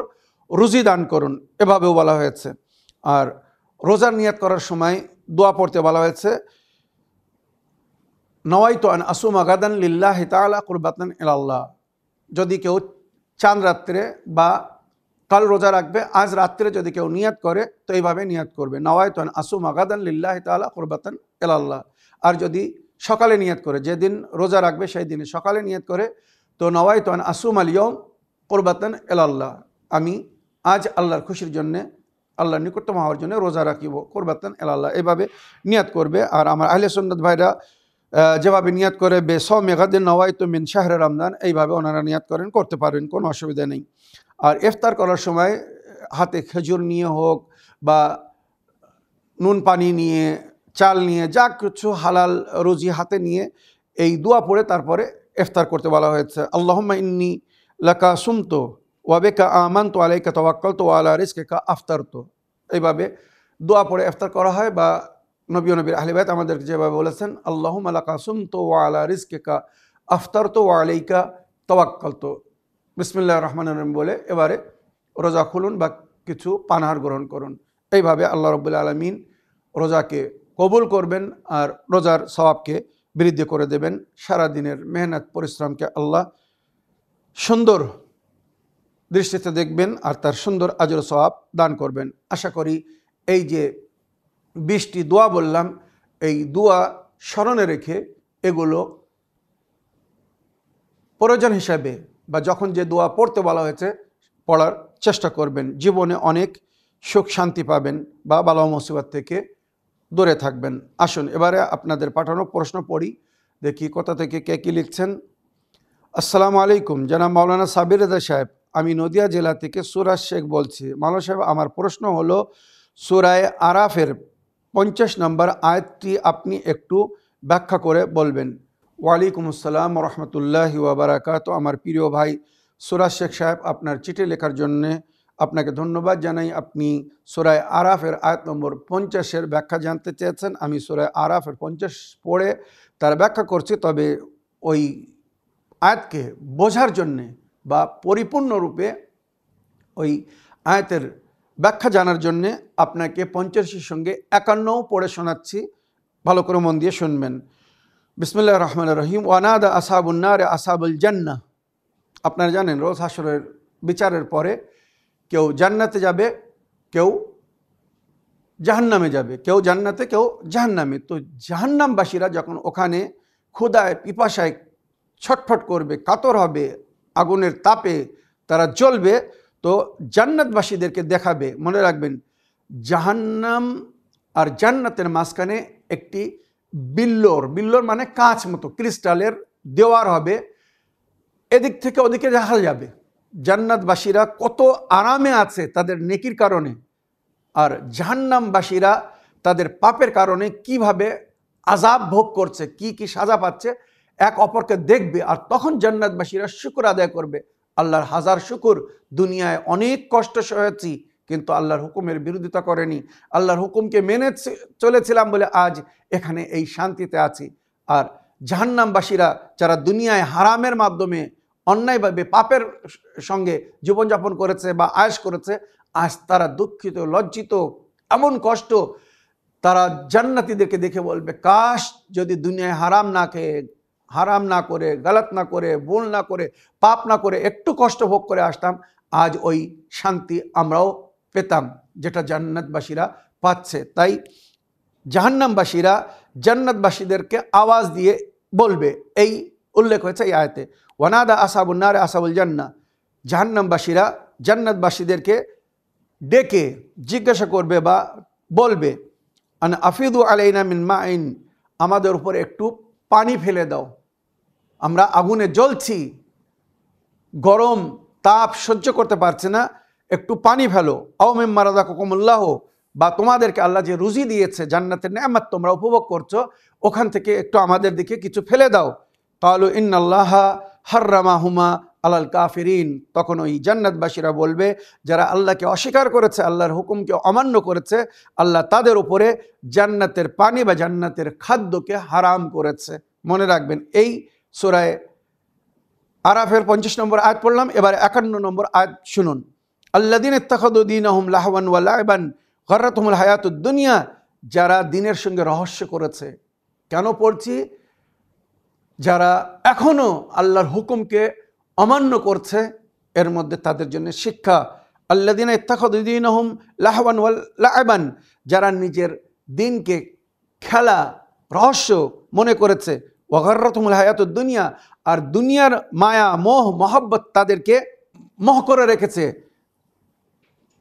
রুজি দান করুন, এভাবেও বলা হয়েছে। আর রোজার নিয়াত করার সময় দোয়া পড়তে বলা হয়েছে, নওয়াইতু আন আসুমা গাদান লিল্লাহি তাআলা কুরবাতান ইলাল্লাহ। যদি কেউ চাঁদ রাত্রে বা কাল রোজা রাখবে, আজ রাত্রে যদি কেউ নিয়াত করে তো এইভাবে নিয়াত করবে, নওয়াইতু আন আসুমা গাদান লিল্লাহি তাআলা কুরবাতান ইলাল্লাহ। আর যদি সকালে নিয়াত করে, যেদিন রোজা রাখবে সেই দিনে সকালে নিয়াত করে, তো নওয়াইতু আন আসুমাল ইয়াউম কুরবাতান ইলাল্লাহ, আমি আজ আল্লাহর খুশির জন্যে, আল্লাহর নিকটতম হওয়ার জন্য রোজা রাখিব, কুরবাতান ইলাল্লাহ, এভাবে নিয়াত করবে। আর আমার আহলে সুন্নাত ভাইরা যেভাবে নিয়াত করে বেসওমি গাদিন নওয়াইতু মিন শাহরে রমজান, এইভাবে ওনারা নিয়াত করেন, করতে পারেন, কোনো অসুবিধা নেই। আর ইফতার করার সময় হাতে খেজুর নিয়ে হোক বা নুন পানি নিয়ে, চাল নিয়ে, যা কিছু হালাল রুজি হাতে নিয়ে এই দোয়া পড়ে তারপরে ইফতার করতে বলা হয়েছে। আল্লাহুম্মা ইন্নী লাকা সুমতু ওয়া বিকা আমানতু আলাইকা তাওয়াক্কালতু ওয়া আলা রিজকিকা আফতারতু। এইভাবে দোয়া পড়ে ইফতার করা হয়, বা নবী ও নবীর আহলে বাইত আমাদেরকে যেভাবে বলেছেন, আল্লাহুম্মা লাকা সুমতু ওয়া আলা রিজকিকা আফতারতু ওয়া আলাইকা তাওয়াক্কালতু, বিসমিল্লাহির রহমানির রহিম বলে এবারে রোজা খুলুন বা কিছু পানাহার গ্রহণ করুন। এইভাবে আল্লাহ রাব্বুল আলামিন রোজাকে কবুল করবেন আর রোজার সওয়াবকে বৃদ্ধি করে দেবেন। সারাদিনের মেহনত পরিশ্রমকে আল্লাহ সুন্দর দৃষ্টিতে দেখবেন আর তার সুন্দর আজর সওয়াব দান করবেন। আশা করি এই যে 20টি দোয়া বললাম, এই দোয়া স্মরণে রেখে এগুলো প্রয়োজন হিসাবে বা যখন যে দোয়া পড়তে বলা হয়েছে পড়ার চেষ্টা করবেন। জীবনে অনেক সুখ শান্তি পাবেন বা বালা মুসিবত থেকে দূরে থাকবেন। আসুন এবারে আপনাদের পাঠানো প্রশ্ন পড়ি, দেখি কোথা থেকে কে কী লিখছেন। আসসালামু আলাইকুম, জনাব মাওলানা সাবির রেজা সাহেব, আমি নদিয়া জেলা থেকে সুরাজ শেখ বলছি। মাওলানা সাহেব, আমার প্রশ্ন হলো সূরায়ে আরাফের 50 নম্বর আয়াতটি আপনি একটু ব্যাখ্যা করে বলবেন। ওয়ালাইকুম আসসালাম রহমতুল্লাহি ওয়া বারাকাতুহু। আমার প্রিয় ভাই সুরাজ শেখ সাহেব, আপনার চিঠি লেখার জন্যে আপনাকে ধন্যবাদ জানাই। আপনি সূরায়ে আরাফের আয়াত নম্বর 50-এর ব্যাখ্যা জানতে চেয়েছেন। আমি সূরায়ে আরাফের 50 পড়ে তার ব্যাখ্যা করছি, তবে ওই আয়াতকে বোঝার জন্যে বা পরিপূর্ণরূপে ওই আয়াতের ব্যাখ্যা জানার জন্যে আপনাকে 50-এর সঙ্গে 51 পড়ে শোনাচ্ছি, ভালো করে মন দিয়ে শুনবেন। বিসমিল্লাহির রহমানির রহিম। ওয়ানাদা আসহাবুন নার আসহাবুল জান্নাহ। আপনারা জানেন রোজ হাশরের বিচারের পরে কেউ জান্নাতে যাবে, কেউ জাহান্নামে যাবে, কেউ জান্নাতে কেউ জাহান্নামে। তো জাহান্নামবাসীরা যখন ওখানে ক্ষুধায় পিপাসায় ছটফট করবে, কাতর হবে, আগুনের তাপে তারা জ্বলবে, তো জান্নাতবাসীদেরকে দেখাবে। মনে রাখবেন, জাহান্নাম আর জান্নাতের মাঝখানে একটি বিল্লোর মানে কাঁচ মতো ক্রিস্টালের দেওয়ার হবে, এদিক থেকে ওদিকে দেখা যাবে জান্নাতবাসীরা কত আরামে আছে তাদের নেকির কারণে, আর জাহান্নামবাসীরা তাদের পাপের কারণে কিভাবে আযাব ভোগ করছে, কি কি সাজা পাচ্ছে, এক অপরকে দেখবে। আর তখন জান্নাতবাসীরা শুকর আদায় করবে, আল্লাহর হাজার শুকর, দুনিয়ায় অনেক কষ্ট সহেছি কিন্তু আল্লাহর হুকুমের বিরোধিতা করেনি, আল্লাহর হুকুমকে মেনে চলেছিলাম বলে আজ এখানে এই শান্তিতে আছি। আর জাহান্নামবাসীরা যারা দুনিয়ায় হারামের মাধ্যমে অন্যায়ভাবে পাপের সঙ্গে জীবনযাপন করেছে বা আয়েশ করেছে, আজ তারা দুঃখিত, লজ্জিত, এমন কষ্ট, তারা জান্নাতীদেরকে দেখে বলবে, কাশ যদি দুনিয়ায় হারাম না করে, গলত না করে, ভুল না করে, পাপ না করে একটু কষ্ট ভোগ করে আসতাম, আজ ওই শান্তি আমরাও পেতাম যেটা জান্নাতবাসীরা পাচ্ছে। তাই জাহান্নামবাসীরা জান্নাতবাসীদেরকে আওয়াজ দিয়ে বলবে, এই উল্লেখ হয়েছে এই আয়াতে। ওয়ানাদা আসহাবুন নার আসহাবুল জান্নাহ। জাহান্নামবাসীরা জান্নাতবাসীদেরকে ডেকে জিজ্ঞাসা করবে বা বলবে, আন আফিদু আলাইনা মিন মাইন, আমাদের উপর একটু পানি ফেলে দাও, আমরা আগুনে জ্বলছি, গরম তাপ সহ্য করতে পারছে না, একটু পানি ফেলো। আও মিম্মা রাযাকাকুমুল্লাহ, বা তোমাদেরকে আল্লাহ যে রুজি দিয়েছে, জান্নাতের নেয়ামত তোমরা উপভোগ করছো, ওখান থেকে একটু আমাদের দিকে কিছু ফেলে দাও। ক্বালু ইন্নাল্লাহা হাররামাহুমা আলাল কাফিরিন। তখন ওই জান্নাতবাসীরা বলবে, যারা আল্লাহকে অস্বীকার করেছে, আল্লাহর হুকুমকে অমান্য করেছে, আল্লাহ তাদের উপরে জান্নাতের পানি বা জান্নাতের খাদ্যকে হারাম করেছে। মনে রাখবেন, এই সূরা আরাফের 50 নম্বর আয়াত পড়লাম, এবার 51 নম্বর আয়াত শুনুন। আল্লাযীনা ইত্তাখাযু দীনাহুম লাহওয়ান ওয়া লাইবান গাররাতহুমুল হায়াতুদ দুনিয়া। যারা দিনের সঙ্গে রহস্য করেছে। কেন পড়ছি? যারা এখনো আল্লাহর হুকুমকে অমান্য করছে, এর মধ্যে তাদের জন্য শিক্ষা। আল্লাযীনা ইত্তাখাযু দীনাহুম লাহওয়ান ওয়া লাইবান, যারা নিজের দিনকে খেলা রহস্য মনে করেছে, ওয়া গাররাতহুমুল হায়াতুদ দুনিয়া, আর দুনিয়ার মায়া মোহ মহব্বত তাদেরকে মোহ করে রেখেছে,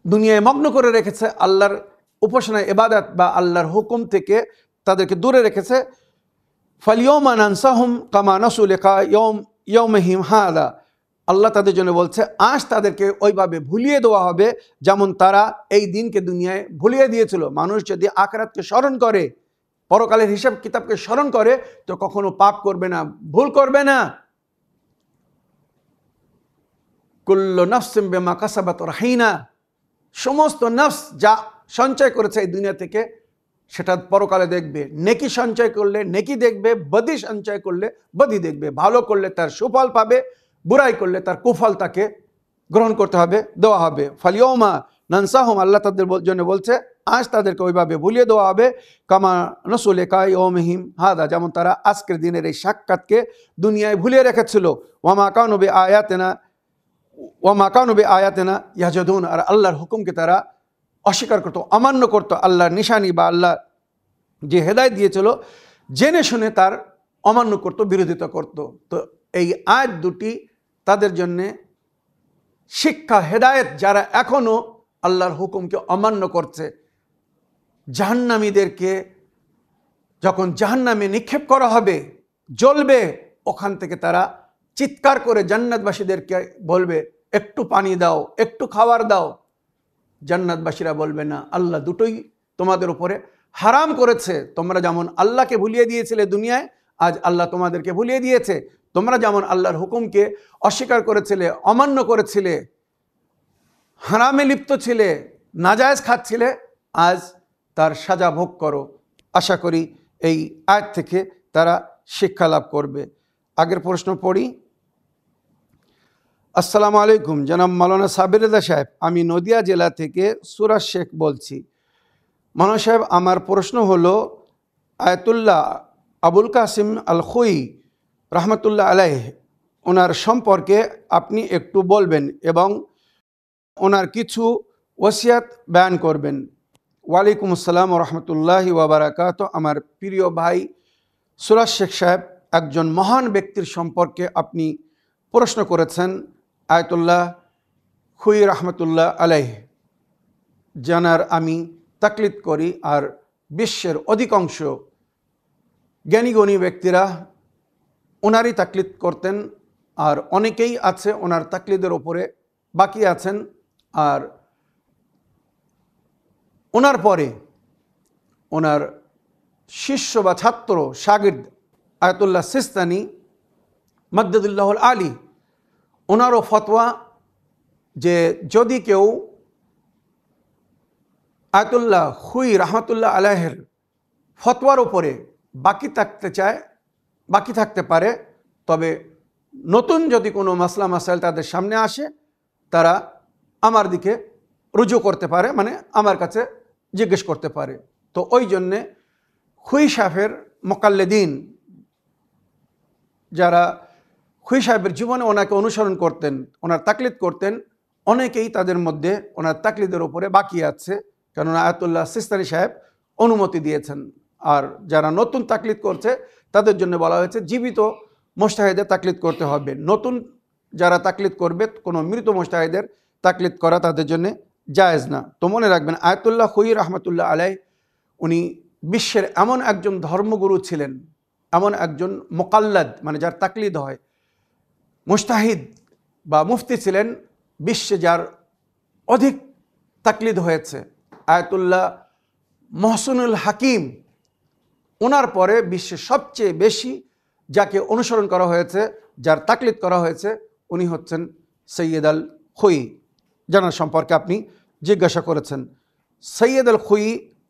দুনিয়ায় মগ্ন করে রেখেছে, আল্লাহর উপাসনা ইবাদত বা আল্লাহর হুকুম থেকে তাদেরকে দূরে রেখেছে। ফালইয়াউমা নানসাহুম কামা নাসু লিকা ইয়াউমিহিম হাযা,
আল্লাহ তাদের জন্য বলছে আজ তাদেরকে ওইভাবে ভুলিয়ে দেওয়া হবে যেমন তারা এই দিনকে দুনিয়ায় ভুলিয়ে দিয়েছিল। মানুষ যদি আখিরাতকে স্মরণ করে, পরকালের হিসাব কিতাবকে স্মরণ করে, তো কখনো পাপ করবে না, ভুল করবে না। কুল্লু নাফসিন বিমা কাসাবাত রাহিনা, সমস্ত নফস যা সঞ্চয় করেছে এই দুনিয়া থেকে সেটা পরকালে দেখবে। নেকি সঞ্চয় করলে নেকি দেখবে, বদি সঞ্চয় করলে বদি দেখবে। ভালো করলে তার সুফল পাবে, বুরাই করলে তার কুফল তাকে গ্রহণ করতে হবে, দেওয়া হবে। ফালিয়মা নানসাহুম, আল্লাহ তাদের জন্য বলছে আজ তাদেরকে ওইভাবে ভুলিয়ে দেওয়া হবে কামা নসুলেকা ইয়ৌমিহিম হাদা, যেমন তারা আজকের দিনের এই সাক্ষাৎকে দুনিয়ায় ভুলিয়ে রেখেছিল। ওয়ামা কানু বিআয়াতিনা ইয়াহজাদুন, আর আল্লাহর হুকুমকে তারা অস্বীকার করতো, অমান্য করতো। আল্লাহর নিশানি বা আল্লাহ যে হেদায়েত দিয়েছিল জেনে শুনে তার অমান্য করত, বিরোধিতা করত। তো এই আয়াত দুটি তাদের জন্যে শিক্ষা, হেদায়েত। যারা এখনও আল্লাহর হুকুমকে অমান্য করছে, জাহান্নামীদেরকে যখন জাহান্নামে নিক্ষেপ করা হবে, জ্বলবে, ওখান থেকে তারা চিৎকার করে জান্নাতবাসীদেরকে বলবে একটু পানি দাও, একটু খাবার দাও। জান্নাতবাসীরা বলবে না, আল্লাহ দুটোই তোমাদের উপরে হারাম করেছে। তোমরা যেমন আল্লাহকে ভুলিয়ে দিয়েছিলে দুনিয়ায়, আজ আল্লাহ তোমাদেরকে ভুলিয়ে দিয়েছে। তোমরা যেমন আল্লাহর হুকুমকে অস্বীকার করেছিলে, অমান্য করেছিলে, হারামে লিপ্ত ছিলে, নাজায়েজ খাচ্ছিলে, আজ তার সাজা ভোগ করো। আশা করি এই আয়াত থেকে তারা শিক্ষা লাভ করবে। আগের প্রশ্ন পড়ি। আসসালামু আলাইকুম, জনাব মাওলানা সাবির রেজা সাহেব, আমি নদিয়া জেলা থেকে সুরাজ শেখ বলছি। মাওলানা সাহেব, আমার প্রশ্ন হলো আয়াতুল্লাহ আবুল কাসিম আল খুই রহমতুল্লাহ আলাইহ, ওনার সম্পর্কে আপনি একটু বলবেন এবং ওনার কিছু ওসিয়াত বয়ান করবেন। ওয়ালাইকুম আসসালাম রহমতুল্লাহি ওয়া বারাকাতুহু। আমার প্রিয় ভাই সুরাজ শেখ সাহেব, একজন মহান ব্যক্তির সম্পর্কে আপনি প্রশ্ন করেছেন। আয়াতুল্লাহ খুই রহমতুল্লাহ আলাইহ, জানার আমি তাকলিদ করি, আর বিশ্বের অধিকাংশ জ্ঞানীগণী ব্যক্তিরা ওনারই তাকলিদ করতেন, আর অনেকেই আছে ওনার তাকলিদের ওপরে বাকি আছেন। আর ওনার পরে ওনার শিষ্য বা ছাত্র শাগির্দ আয়াতুল্লাহ সিস্তানি মাদ্দাদুল্লাহুল আলী, ওনারও ফতোয়া যে যদি কেউ আয়াতুল্লাহ খুই রহমতুল্লাহ আলাইহের ফতোয়ার ওপরে বাকি থাকতে চায়, বাকি থাকতে পারে, তবে নতুন যদি কোনো মাসলা মাসাইল তাদের সামনে আসে, তারা আমার দিকে রুজু করতে পারে, মানে আমার কাছে জিজ্ঞেস করতে পারে। তো ওই জন্যে খুই সাহেবের মোকাল্লেদিন, যারা খুই সাহেবের জীবনে ওনাকে অনুসরণ করতেন, ওনার তাকলিদ করতেন, অনেকেই তাদের মধ্যে ওনার তাকলিদের ওপরে বাকি আছে, কেননা আয়াতুল্লাহ সিস্তানি সাহেব অনুমতি দিয়েছেন। আর যারা নতুন তাকলিদ করছে তাদের জন্য বলা হয়েছে জীবিত মুজতাহিদের তাকলিদ করতে হবে। নতুন যারা তাকলিদ করবে, কোনো মৃত মুজতাহিদের তাকলিদ করা তাদের জন্য জায়েজ না। তো মনে রাখবেন, আয়াতুল্লাহ খুই রহমতুল্লাহ আলাইহ উনি বিশ্বের এমন একজন ধর্মগুরু ছিলেন, এমন একজন মোকাল্লাদ, মানে যার তাকলিদ হয়, মুজতাহিদ বা মুফতি ছিলেন, বিশ্বে যার অধিক তাকলিদ হয়েছে। আয়াতুল্লাহ মহসিনুল হাকিম, ওনার পরে বিশ্বে সবচেয়ে বেশি যাকে অনুসরণ করা হয়েছে, যার তাকলিদ করা হয়েছে, উনি হচ্ছেন সৈয়দ আল খুই, জানার সম্পর্কে আপনি জিজ্ঞাসা করেছেন। সৈয়দ আল খুই,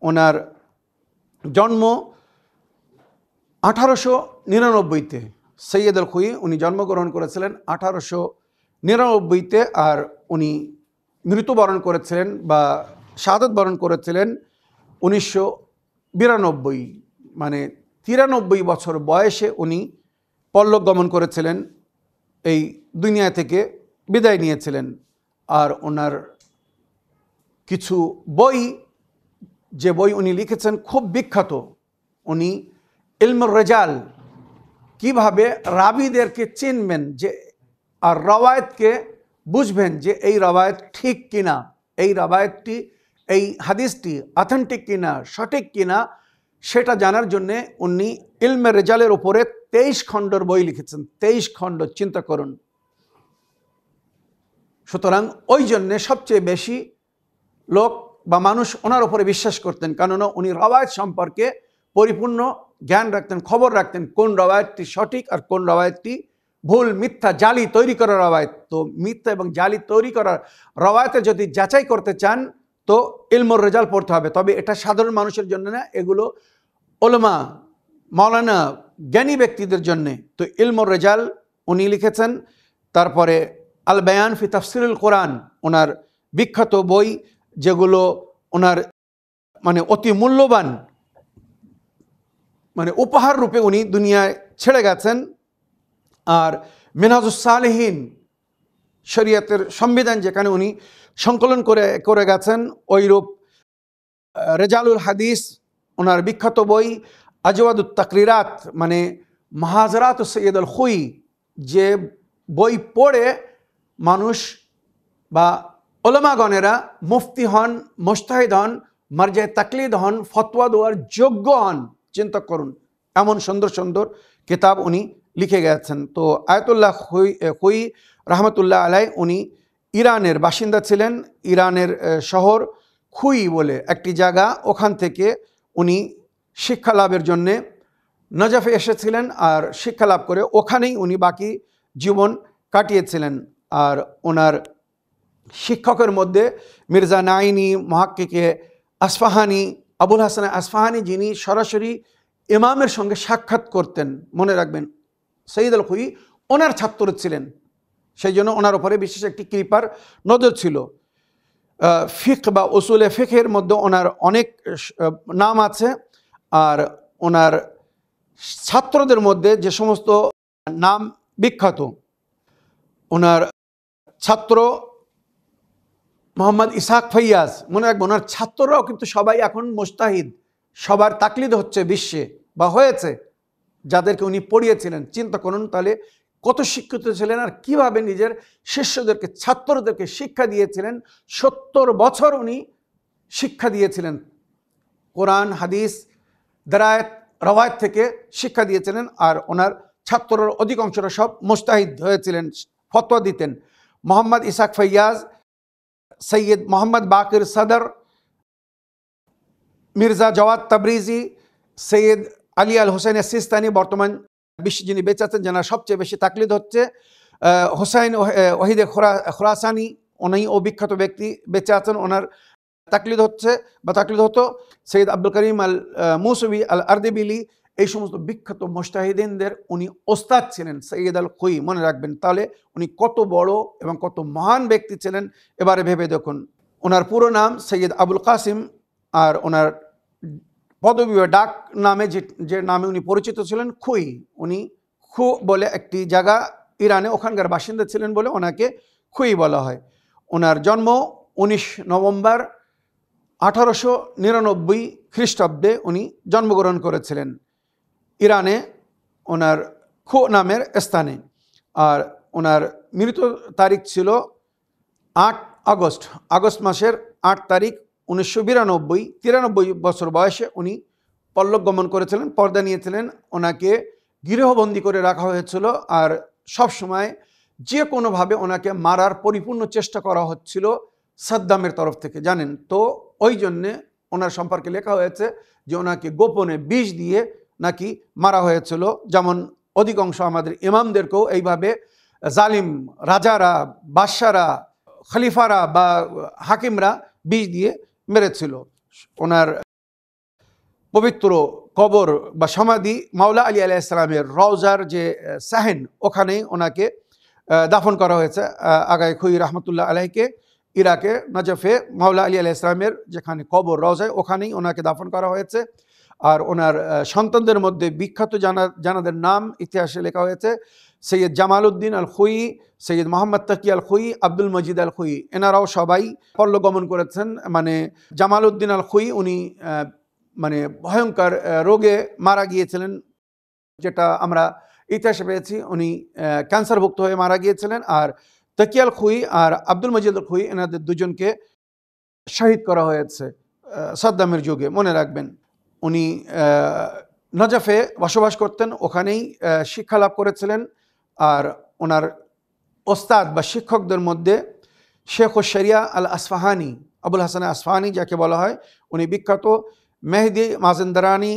ওনার জন্ম 1899-তে। সৈয়দ আল খুই উনি জন্মগ্রহণ করেছিলেন 1899-তে, আর উনি মৃত্যুবরণ করেছিলেন বা শাহাদত বরণ করেছিলেন 1992, মানে 93 বছর বয়সে উনি পরলোক গমন করেছিলেন, এই দুনিয়া থেকে বিদায় নিয়েছিলেন। আর ওনার কিছু বই, যে বই উনি লিখেছেন খুব বিখ্যাত, উনি ইলমুর রিজাল, কিভাবে রাবিদেরকে চিনবেন, যে আর রওয়ায়েতকে বুঝবেন যে এই রওয়ায়েত ঠিক কিনা, এই রওয়ায়েতটি, এই হাদিসটি অথেন্টিক কিনা, সঠিক কিনা, সেটা জানার জন্যে উনি ইলমে রিজালের উপরে 23 খণ্ডর বই লিখেছেন। 23 খণ্ড, চিন্তা করুন। সুতরাং ওই জন্যে সবচেয়ে বেশি লোক বা মানুষ ওনার উপরে বিশ্বাস করতেন, কেননা উনি রওয়ায়াত সম্পর্কে পরিপূর্ণ জ্ঞান রাখতেন, খবর রাখতেন কোন রওয়ায়াতটি সঠিক আর কোন রওয়ায়াতটি ভুল, মিথ্যা, জালি তৈরি করা রওয়ায়াত। তো মিথ্যা এবং জালি তৈরি করা রওয়ায়াতে যদি যাচাই করতে চান তো ইলমুর রেজাল পড়তে হবে, তবে এটা সাধারণ মানুষের জন্য না, এগুলো ওলামা, মাওলানা, জ্ঞানী ব্যক্তিদের জন্যে। তো ইলমুর রেজাল উনি লিখেছেন। তারপরে আল বায়ান ফি তাফসিরুল কোরআন ওনার বিখ্যাত বই, যেগুলো ওনার মানে অতি মূল্যবান মানে উপহার রূপে উনি দুনিয়ায় ছেড়ে গেছেন। আর মিনহাজুস সালেহিন শরিয়তের সংবিধান যেখানে উনি সংকলন করে গেছেন, ওইরূপ রেজালুল হাদিস ওনার বিখ্যাত বই, আজওয়াদুত তাকরিরাত মানে মাহাজরাত সৈয়দ আল খুই, যে বই পড়ে মানুষ বা ওলামাগণেরা মুফতি হন, মুজতাহিদ হন, মারজায়ে তাকলিদ হন, ফতোয়া দেওয়ার যোগ্য হন। চিন্তা করুন, এমন সুন্দর সুন্দর কিতাব উনি লিখে গেছেন। তো আয়াতুল্লাহ খুই রহমতুল্লাহ আলাই উনি ইরানের বাসিন্দা ছিলেন। ইরানের শহর খুই বলে একটি জায়গা, ওখান থেকে উনি শিক্ষা লাভের জন্যে নজফে এসেছিলেন, আর শিক্ষা লাভ করে ওখানেই উনি বাকি জীবন কাটিয়েছিলেন। আর ওনার শিক্ষকের মধ্যে মির্জা নাইনি, মুহাক্কিকে আসফাহানি, আবুল হাসান আসফাহানি, যিনি সরাসরি ইমামের সঙ্গে সাক্ষাৎ করতেন। মনে রাখবেন সৈয়দ আল খুই ওনার ছাত্র ছিলেন, সেই জন্য ওনার উপরে বিশেষ একটি কৃপার নজর ছিল। ফিক বা উসুলে ফিকের মধ্যে ওনার অনেক নাম আছে। আর ওনার ছাত্রদের মধ্যে যে সমস্ত নাম বিখ্যাত, ওনার ছাত্র মোহাম্মদ ইসহাক ফাইয়াজ, মনে রাখবো ওনার ছাত্ররাও কিন্তু সবাই এখন মুজতাহিদ, সবার তাকলিদ হচ্ছে বিশ্বে বা হয়েছে যাদেরকে উনি পড়িয়েছিলেন। চিন্তা করুন তাহলে কত শিক্ষিত ছিলেন আর কিভাবে নিজের শিষ্যদেরকে, ছাত্রদেরকে শিক্ষা দিয়েছিলেন। 70 বছর উনি শিক্ষা দিয়েছিলেন, কোরআন, হাদিস, দারায়াত, রওয়ায়াত থেকে শিক্ষা দিয়েছিলেন। আর ওনার ছাত্রর অধিকাংশরা সব মুজতাহিদ হয়েছিলেন, ফতোয়া দিতেন। মোহাম্মদ ইসহাক ফাইয়াজ, সৈয়দ মোহাম্মদ বাকির সদর, মির্জা জওয়াদ তাবরিজি, সৈয়দ আলী আল হোসেন সিস্তানি, বর্তমান বিশ্বে যিনি বেঁচে আছেন, যারা সবচেয়ে বেশি তাকলিদ হচ্ছে, হোসাইন ওয়াহিদে খোরাসানি, উনি বিখ্যাত ব্যক্তি বেঁচে আছেন, ওনার তাকলিদ হচ্ছে বা তাকলিদ হতো। সৈয়দ আব্দুল করিম আল মুসবি আল আরদেবিলি, এই সমস্ত বিখ্যাত মুজতাহিদিনদের উনি ওস্তাদ ছিলেন, সৈয়দ আল খুই। মনে রাখবেন তাহলে উনি কত বড় এবং কত মহান ব্যক্তি ছিলেন। এবারে ভেবে দেখুন, ওনার পুরো নাম সৈয়দ আবুল কাসিম, আর ওনার পদবী বা ডাক নামে যে নামে উনি পরিচিত ছিলেন খুই। উনি খু বলে একটি জায়গা ইরানে, ওখানকার বাসিন্দা ছিলেন বলে ওনাকে খুই বলা হয়। ওনার জন্ম 19 নভেম্বর 1899 খ্রিস্টাব্দে উনি জন্মগ্রহণ করেছিলেন ইরানে, ওনার খু নামের স্থানে। আর ওনার মৃত তারিখ ছিল 8 আগস্ট মাসের 8 তারিখ 1992। 93 বছর বয়সে উনি পরলোক গমন করেছিলেন, পর্দা নিয়েছিলেন। ওনাকে গৃহবন্দী করে রাখা হয়েছিল, আর সব সময় যে কোনোভাবে ওনাকে মারার পরিপূর্ণ চেষ্টা করা হচ্ছিল সাদ্দামের তরফ থেকে, জানেন তো। ওই জন্যে ওনার সম্পর্কে লেখা হয়েছে যে ওনাকে গোপনে বিষ দিয়ে নাকি মারা হয়েছিল, যেমন অধিকাংশ আমাদের ইমামদেরকেও এইভাবে জালিম রাজারা, বাদশারা, খলিফারা বা হাকিমরা বিষ দিয়ে মেরেছিল। ওনার পবিত্র কবর বা সমাধি মাওলা আলী আলাইহিস সালামের রওজার যে সাহেন, ওখানেই ওনাকে দাফন করা হয়েছে। আগায় খুই রহমতুল্লাহ আলাইকে ইরাকে নজফে মাওলা আলী আলাইহিস সালামের যেখানে কবর রওজায়, ওখানেই ওনাকে দাফন করা হয়েছে। আর ওনার সন্তানদের মধ্যে বিখ্যাত জানাদের নাম ইতিহাসে লেখা হয়েছে সৈয়দ জামালউদ্দিন আল খুই, সৈয়দ মোহাম্মদ তাকি আল খুই, আব্দুল মজিদ আল খুই। এনারাও সবাই পরলোক গমন করেছেন। মানে জামালউদ্দিন আল খুই উনি মানে ভয়ঙ্কর রোগে মারা গিয়েছিলেন, যেটা আমরা ইতিহাসে পেয়েছি। উনি ক্যান্সারভুক্ত হয়ে মারা গিয়েছিলেন। আর তাকি আল খুই আর আব্দুল মজিদ আল খুই, এনাদের দুজনকে শহীদ করা হয়েছে সাদ্দামের যুগে। মনে রাখবেন উনি নজফে বসবাস করতেন, ওখানেই শিক্ষা লাভ করেছিলেন। আর ওনার ওস্তাদ বা শিক্ষকদের মধ্যে শেখ শরিয়া আল আসফাহানি, আবুল হাসান আসফাহানি যাকে বলা হয়, উনি বিখ্যাত মেহেদি মাজেন্দারানি,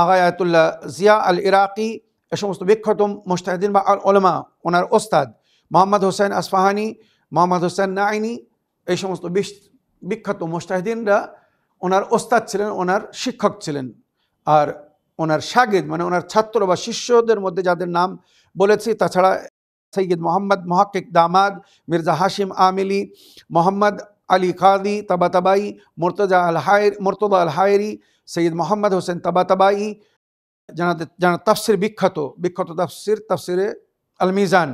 আগা আয়াতুল্লাহ জিয়া আল ইরাকি, এ সমস্ত বিখ্যাত মুজতাহিদিন বা ওলামা, ওনার ওস্তাদ মোহাম্মদ হোসেন আসফাহানি, মোহাম্মদ হোসেন নাইনি, এই সমস্ত বিখ্যাত মুজতাহিদিনরা ওনার ওস্তাদ ছিলেন, ওনার শিক্ষক ছিলেন। আর ওনার শাগিদ মানে ওনার ছাত্র বা শিষ্যদের মধ্যে যাদের নাম বলেছি, তাছাড়া সৈয়দ মোহাম্মদ মুহাক্কিক দামাদ, মির্জা হাশিম আমিলি, মোহাম্মদ আলী কাদি তাবাতাবাই, মুর্তজা আল হায়রি, সৈয়দ মোহাম্মদ হোসেন তাবাতাবাই, যারা তাফসির বিখ্যাত তাফসিরে আল মিজান,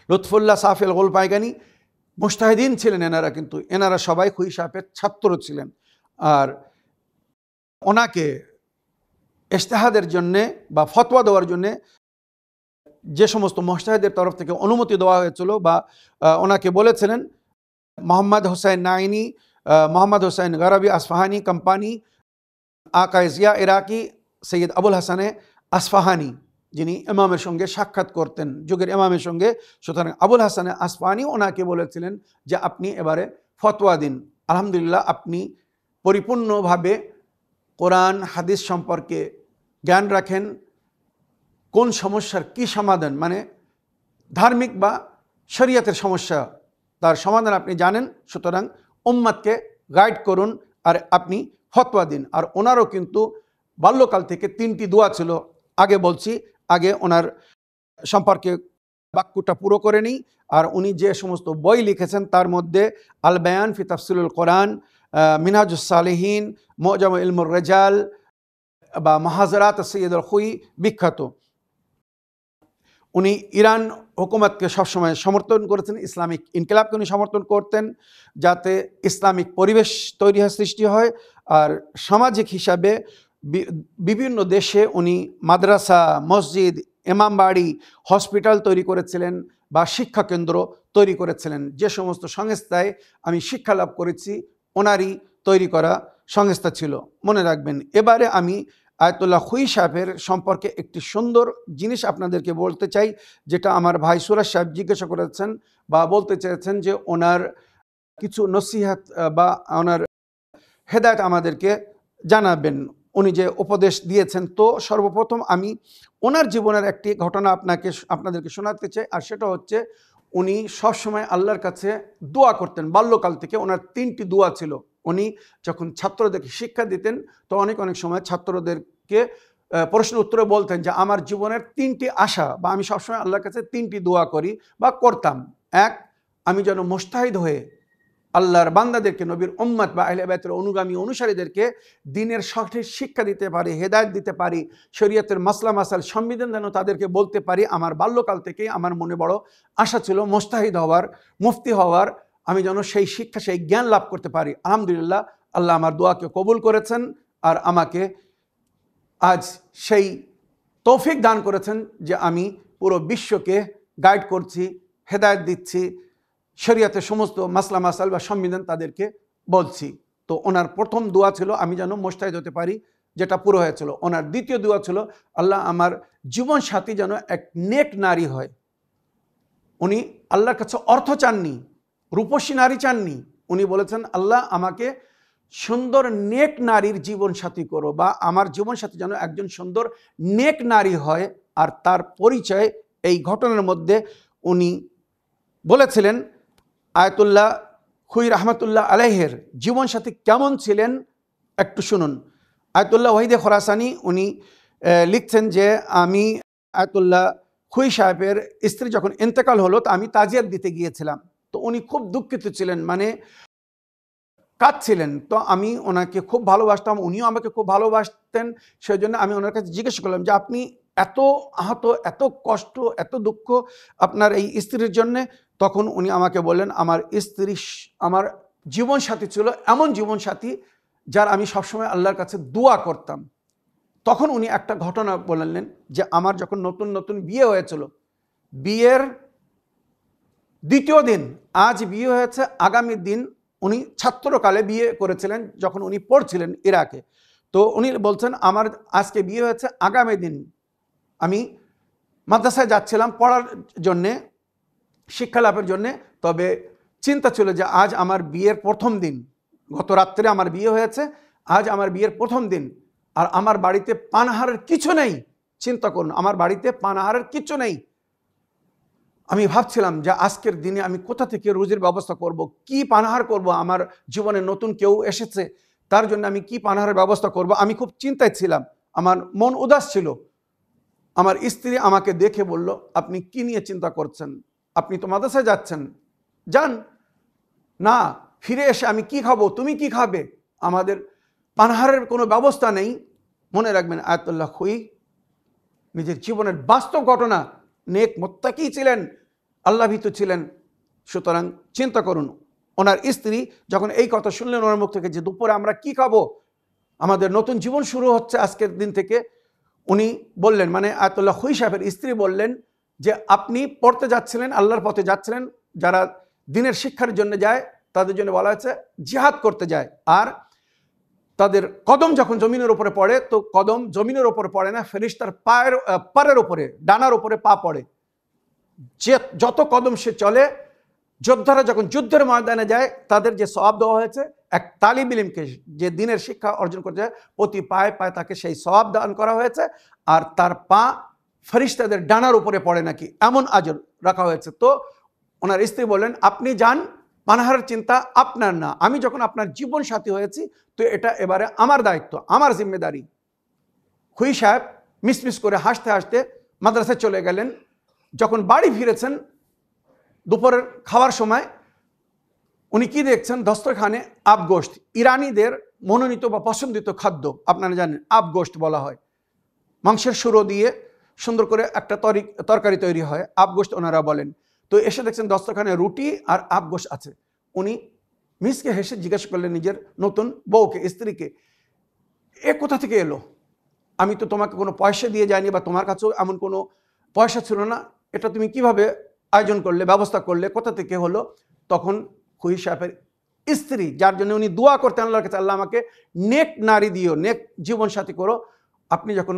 লুৎফুল্লাহ সাফি আল গোলপাইগানি, মুজতাহিদিন ছিলেন এনারা। কিন্তু এনারা সবাই খুই সাহেবের ছাত্র ছিলেন। আর ওনাকে ইজতিহাদের জন্যে বা ফতোয়া দেওয়ার জন্যে যে সমস্ত মুজতাহিদের তরফ থেকে অনুমতি দেওয়া হয়েছিল বা ওনাকে বলেছিলেন মোহাম্মদ হোসেন নাইনি, মোহাম্মদ হোসেন গরাবি আসফাহানি কাম্পানি, আকায়ে জিয়া ইরাকি, সৈয়দ আবুল হাসানে আসফাহানি, যিনি ইমামের সঙ্গে সাক্ষাৎ করতেন, যুগের ইমামের সঙ্গে। সুতরাং আবুল হাসানে আসফাহানি ওনাকে বলেছিলেন যে আপনি এবারে ফতোয়া দিন। আলহামদুলিল্লাহ, আপনি পরিপূর্ণভাবে কোরআন হাদিস সম্পর্কে জ্ঞান রাখেন, কোন সমস্যার কি সমাধান, মানে ধার্মিক বা শরীয়তের সমস্যা, তার সমাধান আপনি জানেন। সুতরাং উম্মাদকে গাইড করুন আর আপনি ফতোয়া দিন। আর ওনারও কিন্তু বাল্যকাল থেকে 3টি দোয়া ছিল, আগে বলছি, আগে ওনার সম্পর্কে বাক্যটা পুরো করে নিই। আর উনি যে সমস্ত বই লিখেছেন তার মধ্যে আল বায়ান ফি তাফসিলুল কোরআন, মিনহাজুস সালিহিন, মুজাম ইলমুর রিজাল বা মাহাজারাত সৈয়দ আল খুই বিখ্যাত। উনি ইরান হুকুমতকে সবসময় সমর্থন করেছেন, ইসলামিক ইনকিলাবকে উনি সমর্থন করতেন, যাতে ইসলামিক পরিবেশ তৈরি হয়, সৃষ্টি হয়। আর সামাজিক হিসাবে বিভিন্ন দেশে উনি মাদ্রাসা, মসজিদ, ইমামবাড়ি, হসপিটাল তৈরি করেছিলেন বা শিক্ষা কেন্দ্র তৈরি করেছিলেন। যে সমস্ত সংস্থায় আমি শিক্ষা লাভ করেছি ওনারই তৈরি করা সংস্থা ছিল, মনে রাখবেন। এবারে আমি আয়াতুল্লাহ খুই সাহেবের সম্পর্কে একটি সুন্দর জিনিস আপনাদেরকে বলতে চাই, যেটা আমার ভাই সুরাজ সাহেব জিজ্ঞাসা করেছেন বা বলতে চেয়েছেন যে ওনার কিছু নসিহাত বা ওনার হেদায়েত আমাদেরকে জানাবেন, উনি যে উপদেশ দিয়েছেন। তো সর্বপ্রথম আমি ওনার জীবনের একটি ঘটনা আপনাদেরকে শোনাতে চাই। আর সেটা হচ্ছে, উনি সবসময় আল্লাহর কাছে দোয়া করতেন। বাল্যকাল থেকে ওনার 3টি দোয়া ছিল। উনি যখন ছাত্রদেরকে শিক্ষা দিতেন তো অনেক সময় ছাত্রদেরকে প্রশ্ন উত্তরে বলতেন যে আমার জীবনের 3টি আশা, বা আমি সবসময় আল্লাহর কাছে 3টি দোয়া করি বা করতাম। 1, আমি যেন মুজতাহিদ হয়ে আল্লাহর বান্দাদেরকে, নবীর উম্মত বা আহলে বাইতের অনুগামী অনুসারীদেরকে দিনের সঠিক শিক্ষা দিতে পারি, হেদায়েত দিতে পারি, শরীয়তের মাসলা মাসাল সংবিধান যেন তাদেরকে বলতে পারি। আমার বাল্যকাল থেকেই আমার মনে বড় আশা ছিল মুজতাহিদ হওয়ার, মুফতি হওয়ার, আমি যেন সেই শিক্ষা, সেই জ্ঞান লাভ করতে পারি। আলহামদুলিল্লাহ, আল্লাহ আমার দোয়াকে কবুল করেছেন আর আমাকে আজ সেই তৌফিক দান করেছেন যে আমি পুরো বিশ্বকে গাইড করছি, হেদায়েত দিচ্ছি, শরীয়তের সমস্ত মাসলা মাসাল বা সংবিধান তাদেরকে বলছি। তো ওনার প্রথম দোয়া ছিল আমি যেন মুজতাহিদ হতে পারি, যেটা পুরো হয়েছিল। ওনার দ্বিতীয় দোয়া ছিল আল্লাহ আমার জীবন সাথী যেন এক নেক নারী হয়। উনি আল্লাহর কাছে অর্থ চাননি, রূপসী নারী চাননি। উনি বলেছেন আল্লাহ আমাকে সুন্দর নেক নারীর জীবন সাথী করো, বা আমার জীবন সাথী যেন একজন সুন্দর নেক নারী হয়। আর তার পরিচয় এই ঘটনার মধ্যে উনি বলেছিলেন। আয়াতুল্লাহ খুই রহমতুল্লাহ আলাইহের জীবনসাথী কেমন ছিলেন একটু শুনুন। আয়াতুল্লাহ ওয়াহিদে খোরাসানি উনি লিখছেন যে আমি আয়াতুল্লাহ খুই সাহেবের স্ত্রী যখন ইন্তেকাল হলো তো আমি তাজিয়াত দিতে গিয়েছিলাম। তো উনি খুব দুঃখিত ছিলেন, মানে কাঁদছিলেন। তো আমি ওনাকে খুব ভালোবাসতাম, উনিও আমাকে খুব ভালোবাসতেন। সেই জন্য আমি ওনার কাছে জিজ্ঞেস করলাম যে আপনি এত আহত, এত কষ্ট, এত দুঃখ আপনার এই স্ত্রীর জন্যে। তখন উনি আমাকে বললেন আমার স্ত্রী আমার জীবনসাথী ছিল, এমন জীবনসাথী যার আমি সবসময় আল্লাহর কাছে দোয়া করতাম। তখন উনি একটা ঘটনা বললেন যে আমার যখন নতুন বিয়ে হয়েছিল, বিয়ের দ্বিতীয় দিন, আজ বিয়ে হয়েছে, আগামী দিন উনি ছাত্রকালে বিয়ে করেছিলেন যখন উনি পড়ছিলেন ইরাকে। তো উনি বলছেন আমার আজকে বিয়ে হয়েছে, আগামী দিন আমি মাদ্রাসায় যাচ্ছিলাম পড়ার জন্যে। শিক্ষা লাভের জন্যে। তবে চিন্তা ছিল যে আজ আমার বিয়ের প্রথম দিন, গত রাত্রে আমার বিয়ে হয়েছে, আজ আমার বিয়ের প্রথম দিন, আর আমার বাড়িতে পানাহারের কিছু নেই। চিন্তা করুন, আমার বাড়িতে পানাহারের কিছু নেই। আমি ভাবছিলাম যে আজকের দিনে আমি কোথা থেকে রুজির ব্যবস্থা করব, কি পানাহার করব। আমার জীবনে নতুন কেউ এসেছে, তার জন্য আমি কি পানাহারের ব্যবস্থা করব। আমি খুব চিন্তায় ছিলাম, আমার মন উদাস ছিল। আমার স্ত্রী আমাকে দেখে বলল, আপনি কি নিয়ে চিন্তা করছেন? আপনি তো মাদ্রাসায় যাচ্ছেন, যান না, ফিরে এসে আমি কি খাবো, তুমি কি খাবে? আমাদের পানাহারের কোনো ব্যবস্থা নেই। মনে রাখবেন, আয়াতুল্লাহ খুই নিজের জীবনের বাস্তব ঘটনা, নেক মুত্তাকি ছিলেন, আল্লাহভীত ছিলেন। সুতরাং চিন্তা করুন, ওনার স্ত্রী যখন এই কথা শুনলেন ওনার মুখ থেকে যে দুপুরে আমরা কি খাবো, আমাদের নতুন জীবন শুরু হচ্ছে আজকের দিন থেকে, উনি বললেন, মানে আয়াতুল্লাহ খুই সাহেবের স্ত্রী বললেন যে আপনি পড়তে যাচ্ছিলেন, আল্লাহর পথে যাচ্ছিলেন। যারা দিনের শিক্ষার জন্য যায় তাদের জন্য বলা হয়েছে জিহাদ করতে যায়। আর তাদের কদম যখন জমিনের উপরে পড়ে, তো কদম জমিনের উপরে পড়ে না, ফেরেশতার পায়ের উপরে, ডানার উপরে পা পড়ে। যে যত কদম সে চলে, যোদ্ধারা যখন যুদ্ধের ময়দানে যায়, তাদের যে সওয়াব দেওয়া হয়েছে, এক তালিব ইলমকে যে দিনের শিক্ষা অর্জন করতে যায়, প্রতি পায়ে পায়ে তাকে সেই সওয়াব দান করা হয়েছে। আর তার পা ফেরেশতাদের ডানার উপরে পড়ে নাকি, এমন আজর রাখা হয়েছে। তো ওনার স্ত্রী বললেন, আপনি যান, পানাহারের চিন্তা আপনার না, আমি যখন আপনার জীবন সাথী হয়েছি, তো এটা এবারে আমার দায়িত্ব, আমার জিম্মেদারি। খুই সাহেব মিসমিস করে হাসতে হাসতে মাদ্রাসায় চলে গেলেন। যখন বাড়ি ফিরেছেন দুপুরের খাওয়ার সময়, উনি কি দেখছেন, দস্তরখানে আবগোশত, ইরানিদের মনোনীত বা পছন্দিত খাদ্য, আপনারা জানেন আবগোশত বলা হয়। মাংসের সুরো দিয়ে সুন্দর করে একটা তরকারি তৈরি হয়, আবগোশত ওনারা বলেন। তো এসে দেখছেন দস্তরখানে রুটি আর আবগোশত আছে। উনি মিসকে হেসে জিজ্ঞাসা করলেন নিজের নতুন বউকে, স্ত্রীকে, এ কোথা থেকে এলো? আমি তো তোমাকে কোনো পয়সা দিয়ে যাইনি, বা তোমার কাছেও এমন কোনো পয়সা ছিল না, এটা তুমি কিভাবে আয়োজন করলে, ব্যবস্থা করলে, কোথা থেকে হলো? তখন খুই সাহেবের স্ত্রী, যার জন্য উনি দোয়া করতেন আল্লাহর কাছে, আল্লাহ আমাকে নেক নারী দিও, নেক জীবন সাথী করো। আপনি যখন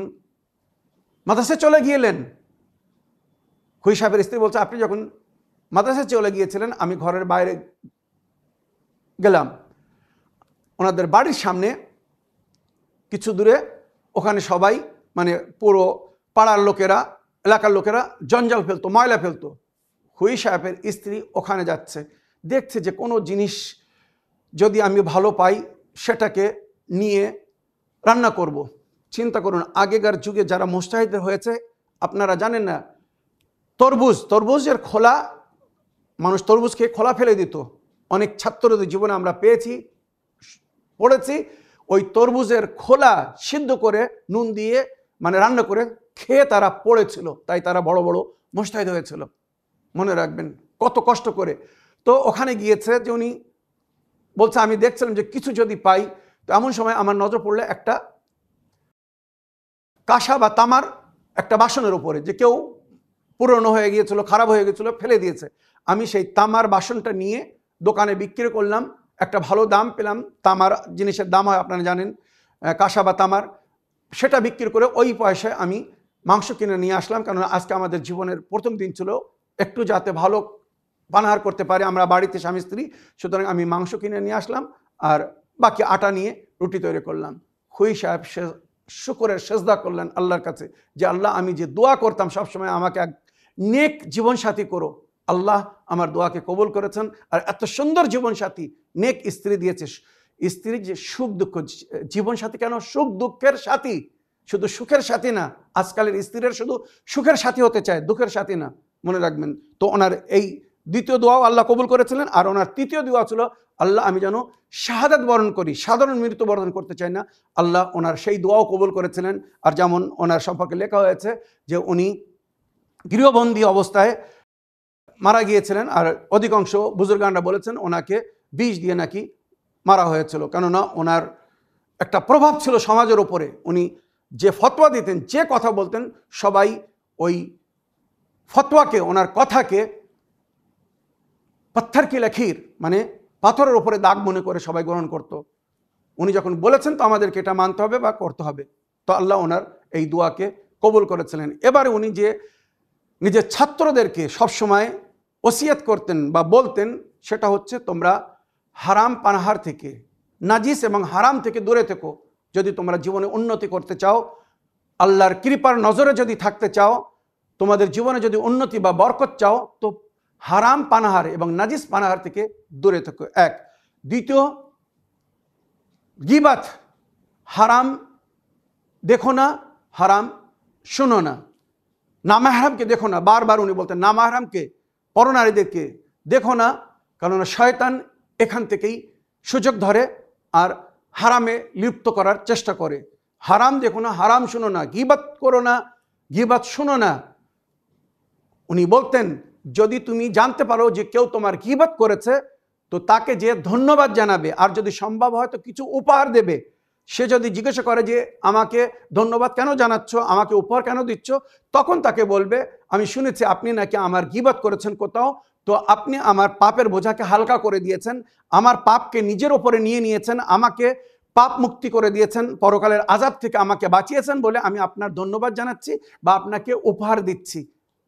মাদ্রাসায় চলে গিয়েলেন, খুই সাহেবের স্ত্রী বলছে, আপনি যখন মাদ্রাসায় চলে গিয়েছিলেন, আমি ঘরের বাইরে গেলাম, ওনাদের বাড়ির সামনে কিছু দূরে, ওখানে সবাই, মানে পুরো পাড়ার লোকেরা, এলাকার লোকেরা জঞ্জাল ফেলতো, ময়লা ফেলতো। খুই সাহেবের স্ত্রী ওখানে যাচ্ছে, দেখছে যে কোনো জিনিস যদি আমি ভালো পাই সেটাকে নিয়ে রান্না করব। চিন্তা করুন, আগেকার যুগে যারা মুস্তাহিদ হয়েছে, আপনারা জানেন না, তরমুজের খোলা, মানুষ তরমুজ খেয়ে খোলা ফেলে দিত। অনেক ছাত্রদের জীবনে আমরা পেয়েছি, পড়েছি, ওই তরমুজের খোলা সিদ্ধ করে নুন দিয়ে, মানে রান্না করে খেয়ে তারা পড়েছিল, তাই তারা বড় বড় মুস্তাহিদ হয়েছিল। মনে রাখবেন কত কষ্ট করে। তো ওখানে গিয়েছে যে উনি বলছে, আমি দেখছিলাম যে কিছু যদি পাই, তো এমন সময় আমার নজর পড়লে একটা কাঁসা বা তামার একটা বাসনের উপরে, যে কেউ পুরনো হয়ে গিয়েছিল, খারাপ হয়ে গিয়েছিল, ফেলে দিয়েছে। আমি সেই তামার বাসনটা নিয়ে দোকানে বিক্রি করলাম, একটা ভালো দাম পেলাম। তামার জিনিসের দাম হয় আপনারা জানেন, কাঁসা বা তামার, সেটা বিক্রি করে ওই পয়সায় আমি মাংস কিনে নিয়ে আসলাম। কারণ আজকে আমাদের জীবনের প্রথম দিন ছিল, একটু যাতে ভালো পানাহার করতে পারে আমরা বাড়িতে স্বামী স্ত্রী, সুতরাং আমি মাংস কিনে নিয়ে আসলাম, আর বাকি আটা নিয়ে রুটি তৈরি করলাম। খুই সাহেব শুকরের সেজদা করলেন আল্লাহর কাছে, যে আল্লাহ, আমি যে দোয়া করতাম সবসময় আমাকে এক নেক জীবনসাথী করো, আল্লাহ আমার দোয়াকে কবুল করেছেন, আর এত সুন্দর জীবনসাথী, নেক স্ত্রী দিয়েছে। স্ত্রী যে সুখ দুঃখ, জীবনসাথী কেন, সুখ দুঃখের সাথী, শুধু সুখের সাথী না। আজকালের স্ত্রীরা শুধু সুখের সাথী হতে চায়, দুঃখের সাথী না, মনে রাখবেন। তো ওনার এই দ্বিতীয় দোয়াও আল্লাহ কবুল করেছিলেন। আর ওনার তৃতীয় দোয়া ছিল, আল্লাহ আমি যেন শাহাদাত বরণ করি, সাধারণ মৃত্যু বরণ করতে চাই না। আল্লাহ ওনার সেই দোয়াও কবুল করেছিলেন। আর যেমন ওনার সম্পর্কে লেখা হয়েছে যে উনি গৃহবন্দী অবস্থায় মারা গিয়েছিলেন, আর অধিকাংশ বুজুর্গানরা বলেছেন ওনাকে বিষ দিয়ে নাকি মারা হয়েছিল। কেননা ওনার একটা প্রভাব ছিল সমাজের উপরে। উনি যে ফতোয়া দিতেন, যে কথা বলতেন, সবাই ওই ফতোয়াকে, ওনার কথাকে পাথর কি লখির, মানে পাথরের উপরে দাগ মনে করে সবাই গ্রহণ করত। উনি যখন বলেছেন তো আমাদেরকে এটা মানতে হবে বা করতে হবে। তো আল্লাহ ওনার এই দোয়াকে কবুল করেছিলেন। এবারে উনি যে নিজের ছাত্রদেরকে সবসময় ওসিয়ত করতেন বা বলতেন সেটা হচ্ছে, তোমরা হারাম পানাহার থেকে, নাজিস এবং হারাম থেকে দূরে থেকো। যদি তোমরা জীবনে উন্নতি করতে চাও, আল্লাহর কৃপার নজরে যদি থাকতে চাও, তোমাদের জীবনে যদি উন্নতি বা বরকত চাও, তো হারাম পানাহার এবং নাজিস পানাহার থেকে দূরে থেকো। এক। দ্বিতীয়, গীবাত, হারাম দেখো না, হারাম শোনো না, নামাহরামকে দেখো না। বারবার উনি বলতেন নামাহরামকে, পরনারীদেরকে দেখো না, কারণ শয়তান এখান থেকেই সুযোগ ধরে আর হারামে লিপ্ত করার চেষ্টা করে। হারাম দেখো না, হারাম শোনো না, গীবাত করো না, গীবাত শোনো না। উনি বলতেন, যদি তুমি জানতে পারো যে কেউ তোমার গীবাত করেছে, তো তাকে যে ধন্যবাদ জানাবে, আর যদি সম্ভব হয় তো কিছু উপহার দেবে। সে যদি জিজ্ঞাসা করে যে আমাকে ধন্যবাদ কেন জানাচ্ছ, আমাকে উপহার কেন দিচ্ছ, তখন তাকে বলবে, আমি শুনেছি আপনি নাকি আমার গীবাত করেছেন কোথাও, তো আপনি আমার পাপের বোঝাকে হালকা করে দিয়েছেন, আমার পাপকে নিজের ওপরে নিয়ে নিয়েছেন, আমাকে পাপ মুক্তি করে দিয়েছেন, পরকালের আযাব থেকে আমাকে বাঁচিয়েছেন বলে আমি আপনার ধন্যবাদ জানাচ্ছি বা আপনাকে উপহার দিচ্ছি।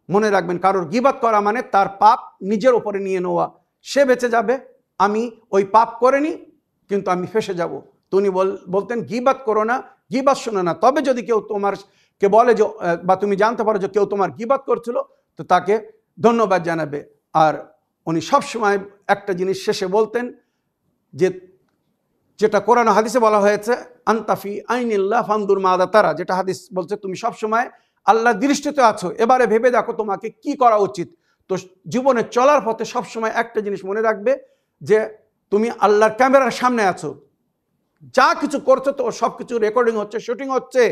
মনে রাখবেন, কারোর গীবাত করা মানে তার পাপ নিজের ওপরে নিয়ে নেওয়া। সে বেঁচে যাবে, আমি ওই পাপ করিনি কিন্তু আমি ফেঁসে যাব। তো উনি বলতেন গীবাত করো না, গীবাত শোনো না। তবে যদি কেউ তোমারকে বলে যে, বা তুমি জানতে পারো যে কেউ তোমার গীবাত করছিল, তো তাকে ধন্যবাদ জানাবে। আর উনি সবসময় একটা জিনিস শেষে বলতেন, যেটা কোরআন হাদিসে বলা হয়েছে, আনতাফি আইনিল্লাহ ফানদুর মাদা তারা, যেটা হাদিস বলছে তুমি সবসময় আল্লাহর দৃষ্টিতে আছো, এবারে ভেবে দেখো তোমাকে কি করা উচিত। তো জীবনে চলার পথে সবসময় একটা জিনিস মনে রাখবে, যে তুমি আল্লাহর ক্যামেরার সামনে আছো, যা কিছু করছো তো সব কিছু রেকর্ডিং হচ্ছে, শুটিং হচ্ছে।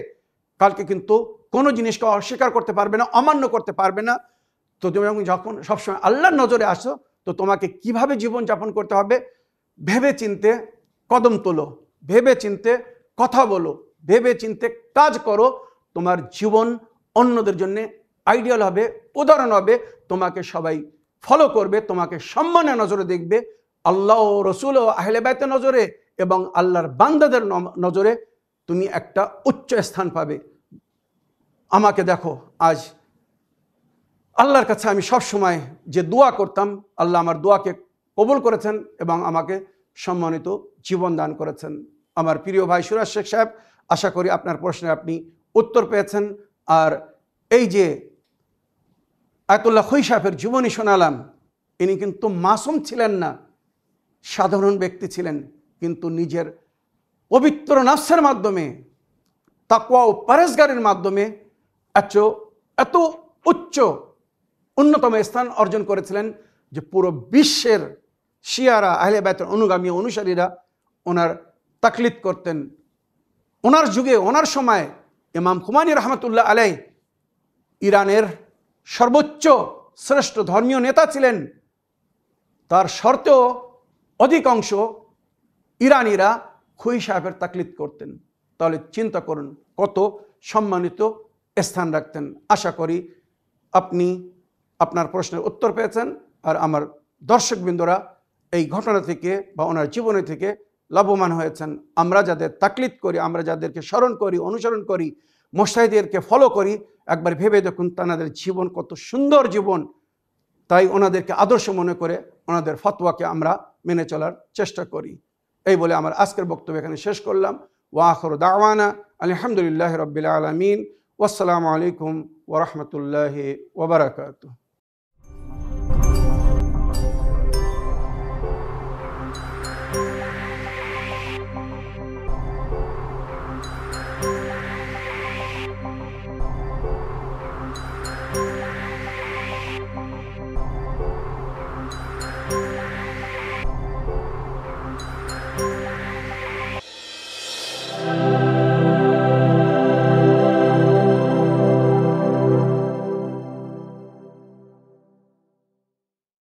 কালকে কিন্তু কোনো জিনিসকে অস্বীকার করতে পারবে না, অমান্য করতে পারবে না। তো তুমি যখন সবসময় আল্লাহর নজরে আসো, তো তোমাকে কিভাবে জীবনযাপন করতে হবে ভেবে চিনতে কদম তোলো, ভেবে চিনতে কথা বলো, ভেবে চিনতে কাজ করো। তোমার জীবন অন্যদের জন্য আইডিয়াল হবে, উদাহরণ হবে, তোমাকে সবাই ফলো করবে, তোমাকে সম্মানের নজরে দেখবে, আল্লাহ ও রসুল ও আহলে বাইতের নজরে এবং আল্লাহর বান্দাদের নজরে তুমি একটা উচ্চ স্থান পাবে। আমাকে দেখো আজ, আল্লাহর কাছে আমি সব সময় যে দোয়া করতাম, আল্লাহ আমার দোয়াকে কবুল করেছেন এবং আমাকে সম্মানিত জীবন দান করেছেন। আমার প্রিয় ভাই সুরাজ শেখ সাহেব, আশা করি আপনার প্রশ্নে আপনি উত্তর পেয়েছেন। আর এই যে আয়াতুল্লাহ খোই সাহেবের জীবনী শোনালাম, ইনি কিন্তু মাসুম ছিলেন না, সাধারণ ব্যক্তি ছিলেন, কিন্তু নিজের পবিত্র নফসের মাধ্যমে, তাকওয়া ও পরহেজগারির মাধ্যমে এত উচ্চ অন্যতম স্থান অর্জন করেছিলেন যে পুরো বিশ্বের শিয়ারা, আহলে বাইতের অনুগামী অনুসারীরা ওনার তাকলিদ করতেন। ওনার যুগে, ওনার সময় ইমাম খুমানি রহমতুল্লাহ আলাইহ ইরানের সর্বোচ্চ শ্রেষ্ঠ ধর্মীয় নেতা ছিলেন। তার সত্ত্বেও অধিকাংশ ইরানিরা খোই সাহেবের তাকলিদ করতেন। তাহলে চিন্তা করুন কত সম্মানিত স্থান রাখতেন। আশা করি আপনি আপনার প্রশ্নের উত্তর পেয়েছেন, আর আমার দর্শকবৃন্দরা এই ঘটনা থেকে বা ওনার জীবনী থেকে লাভবান হয়েছেন। আমরা যাদের তাকলিদ করি, আমরা যাদেরকে স্মরণ করি, অনুসরণ করি, মুজতাহিদদেরকে ফলো করি, একবার ভেবে দেখুন তাদের জীবন কত সুন্দর জীবন। তাই ওনাদেরকে আদর্শ মনে করে ওনাদের ফতোয়াকে আমরা মেনে চলার চেষ্টা করি। এই বলে আমার আজকের বক্তব্য এখানে শেষ করলাম। ওয়া আখিরু দাওয়ানা আলহামদুলিল্লাহি রাব্বিল আলামিন। ওয়াসসালামু আলাইকুম ওয়া রাহমাতুল্লাহি ওয়া বারাকাতুহু।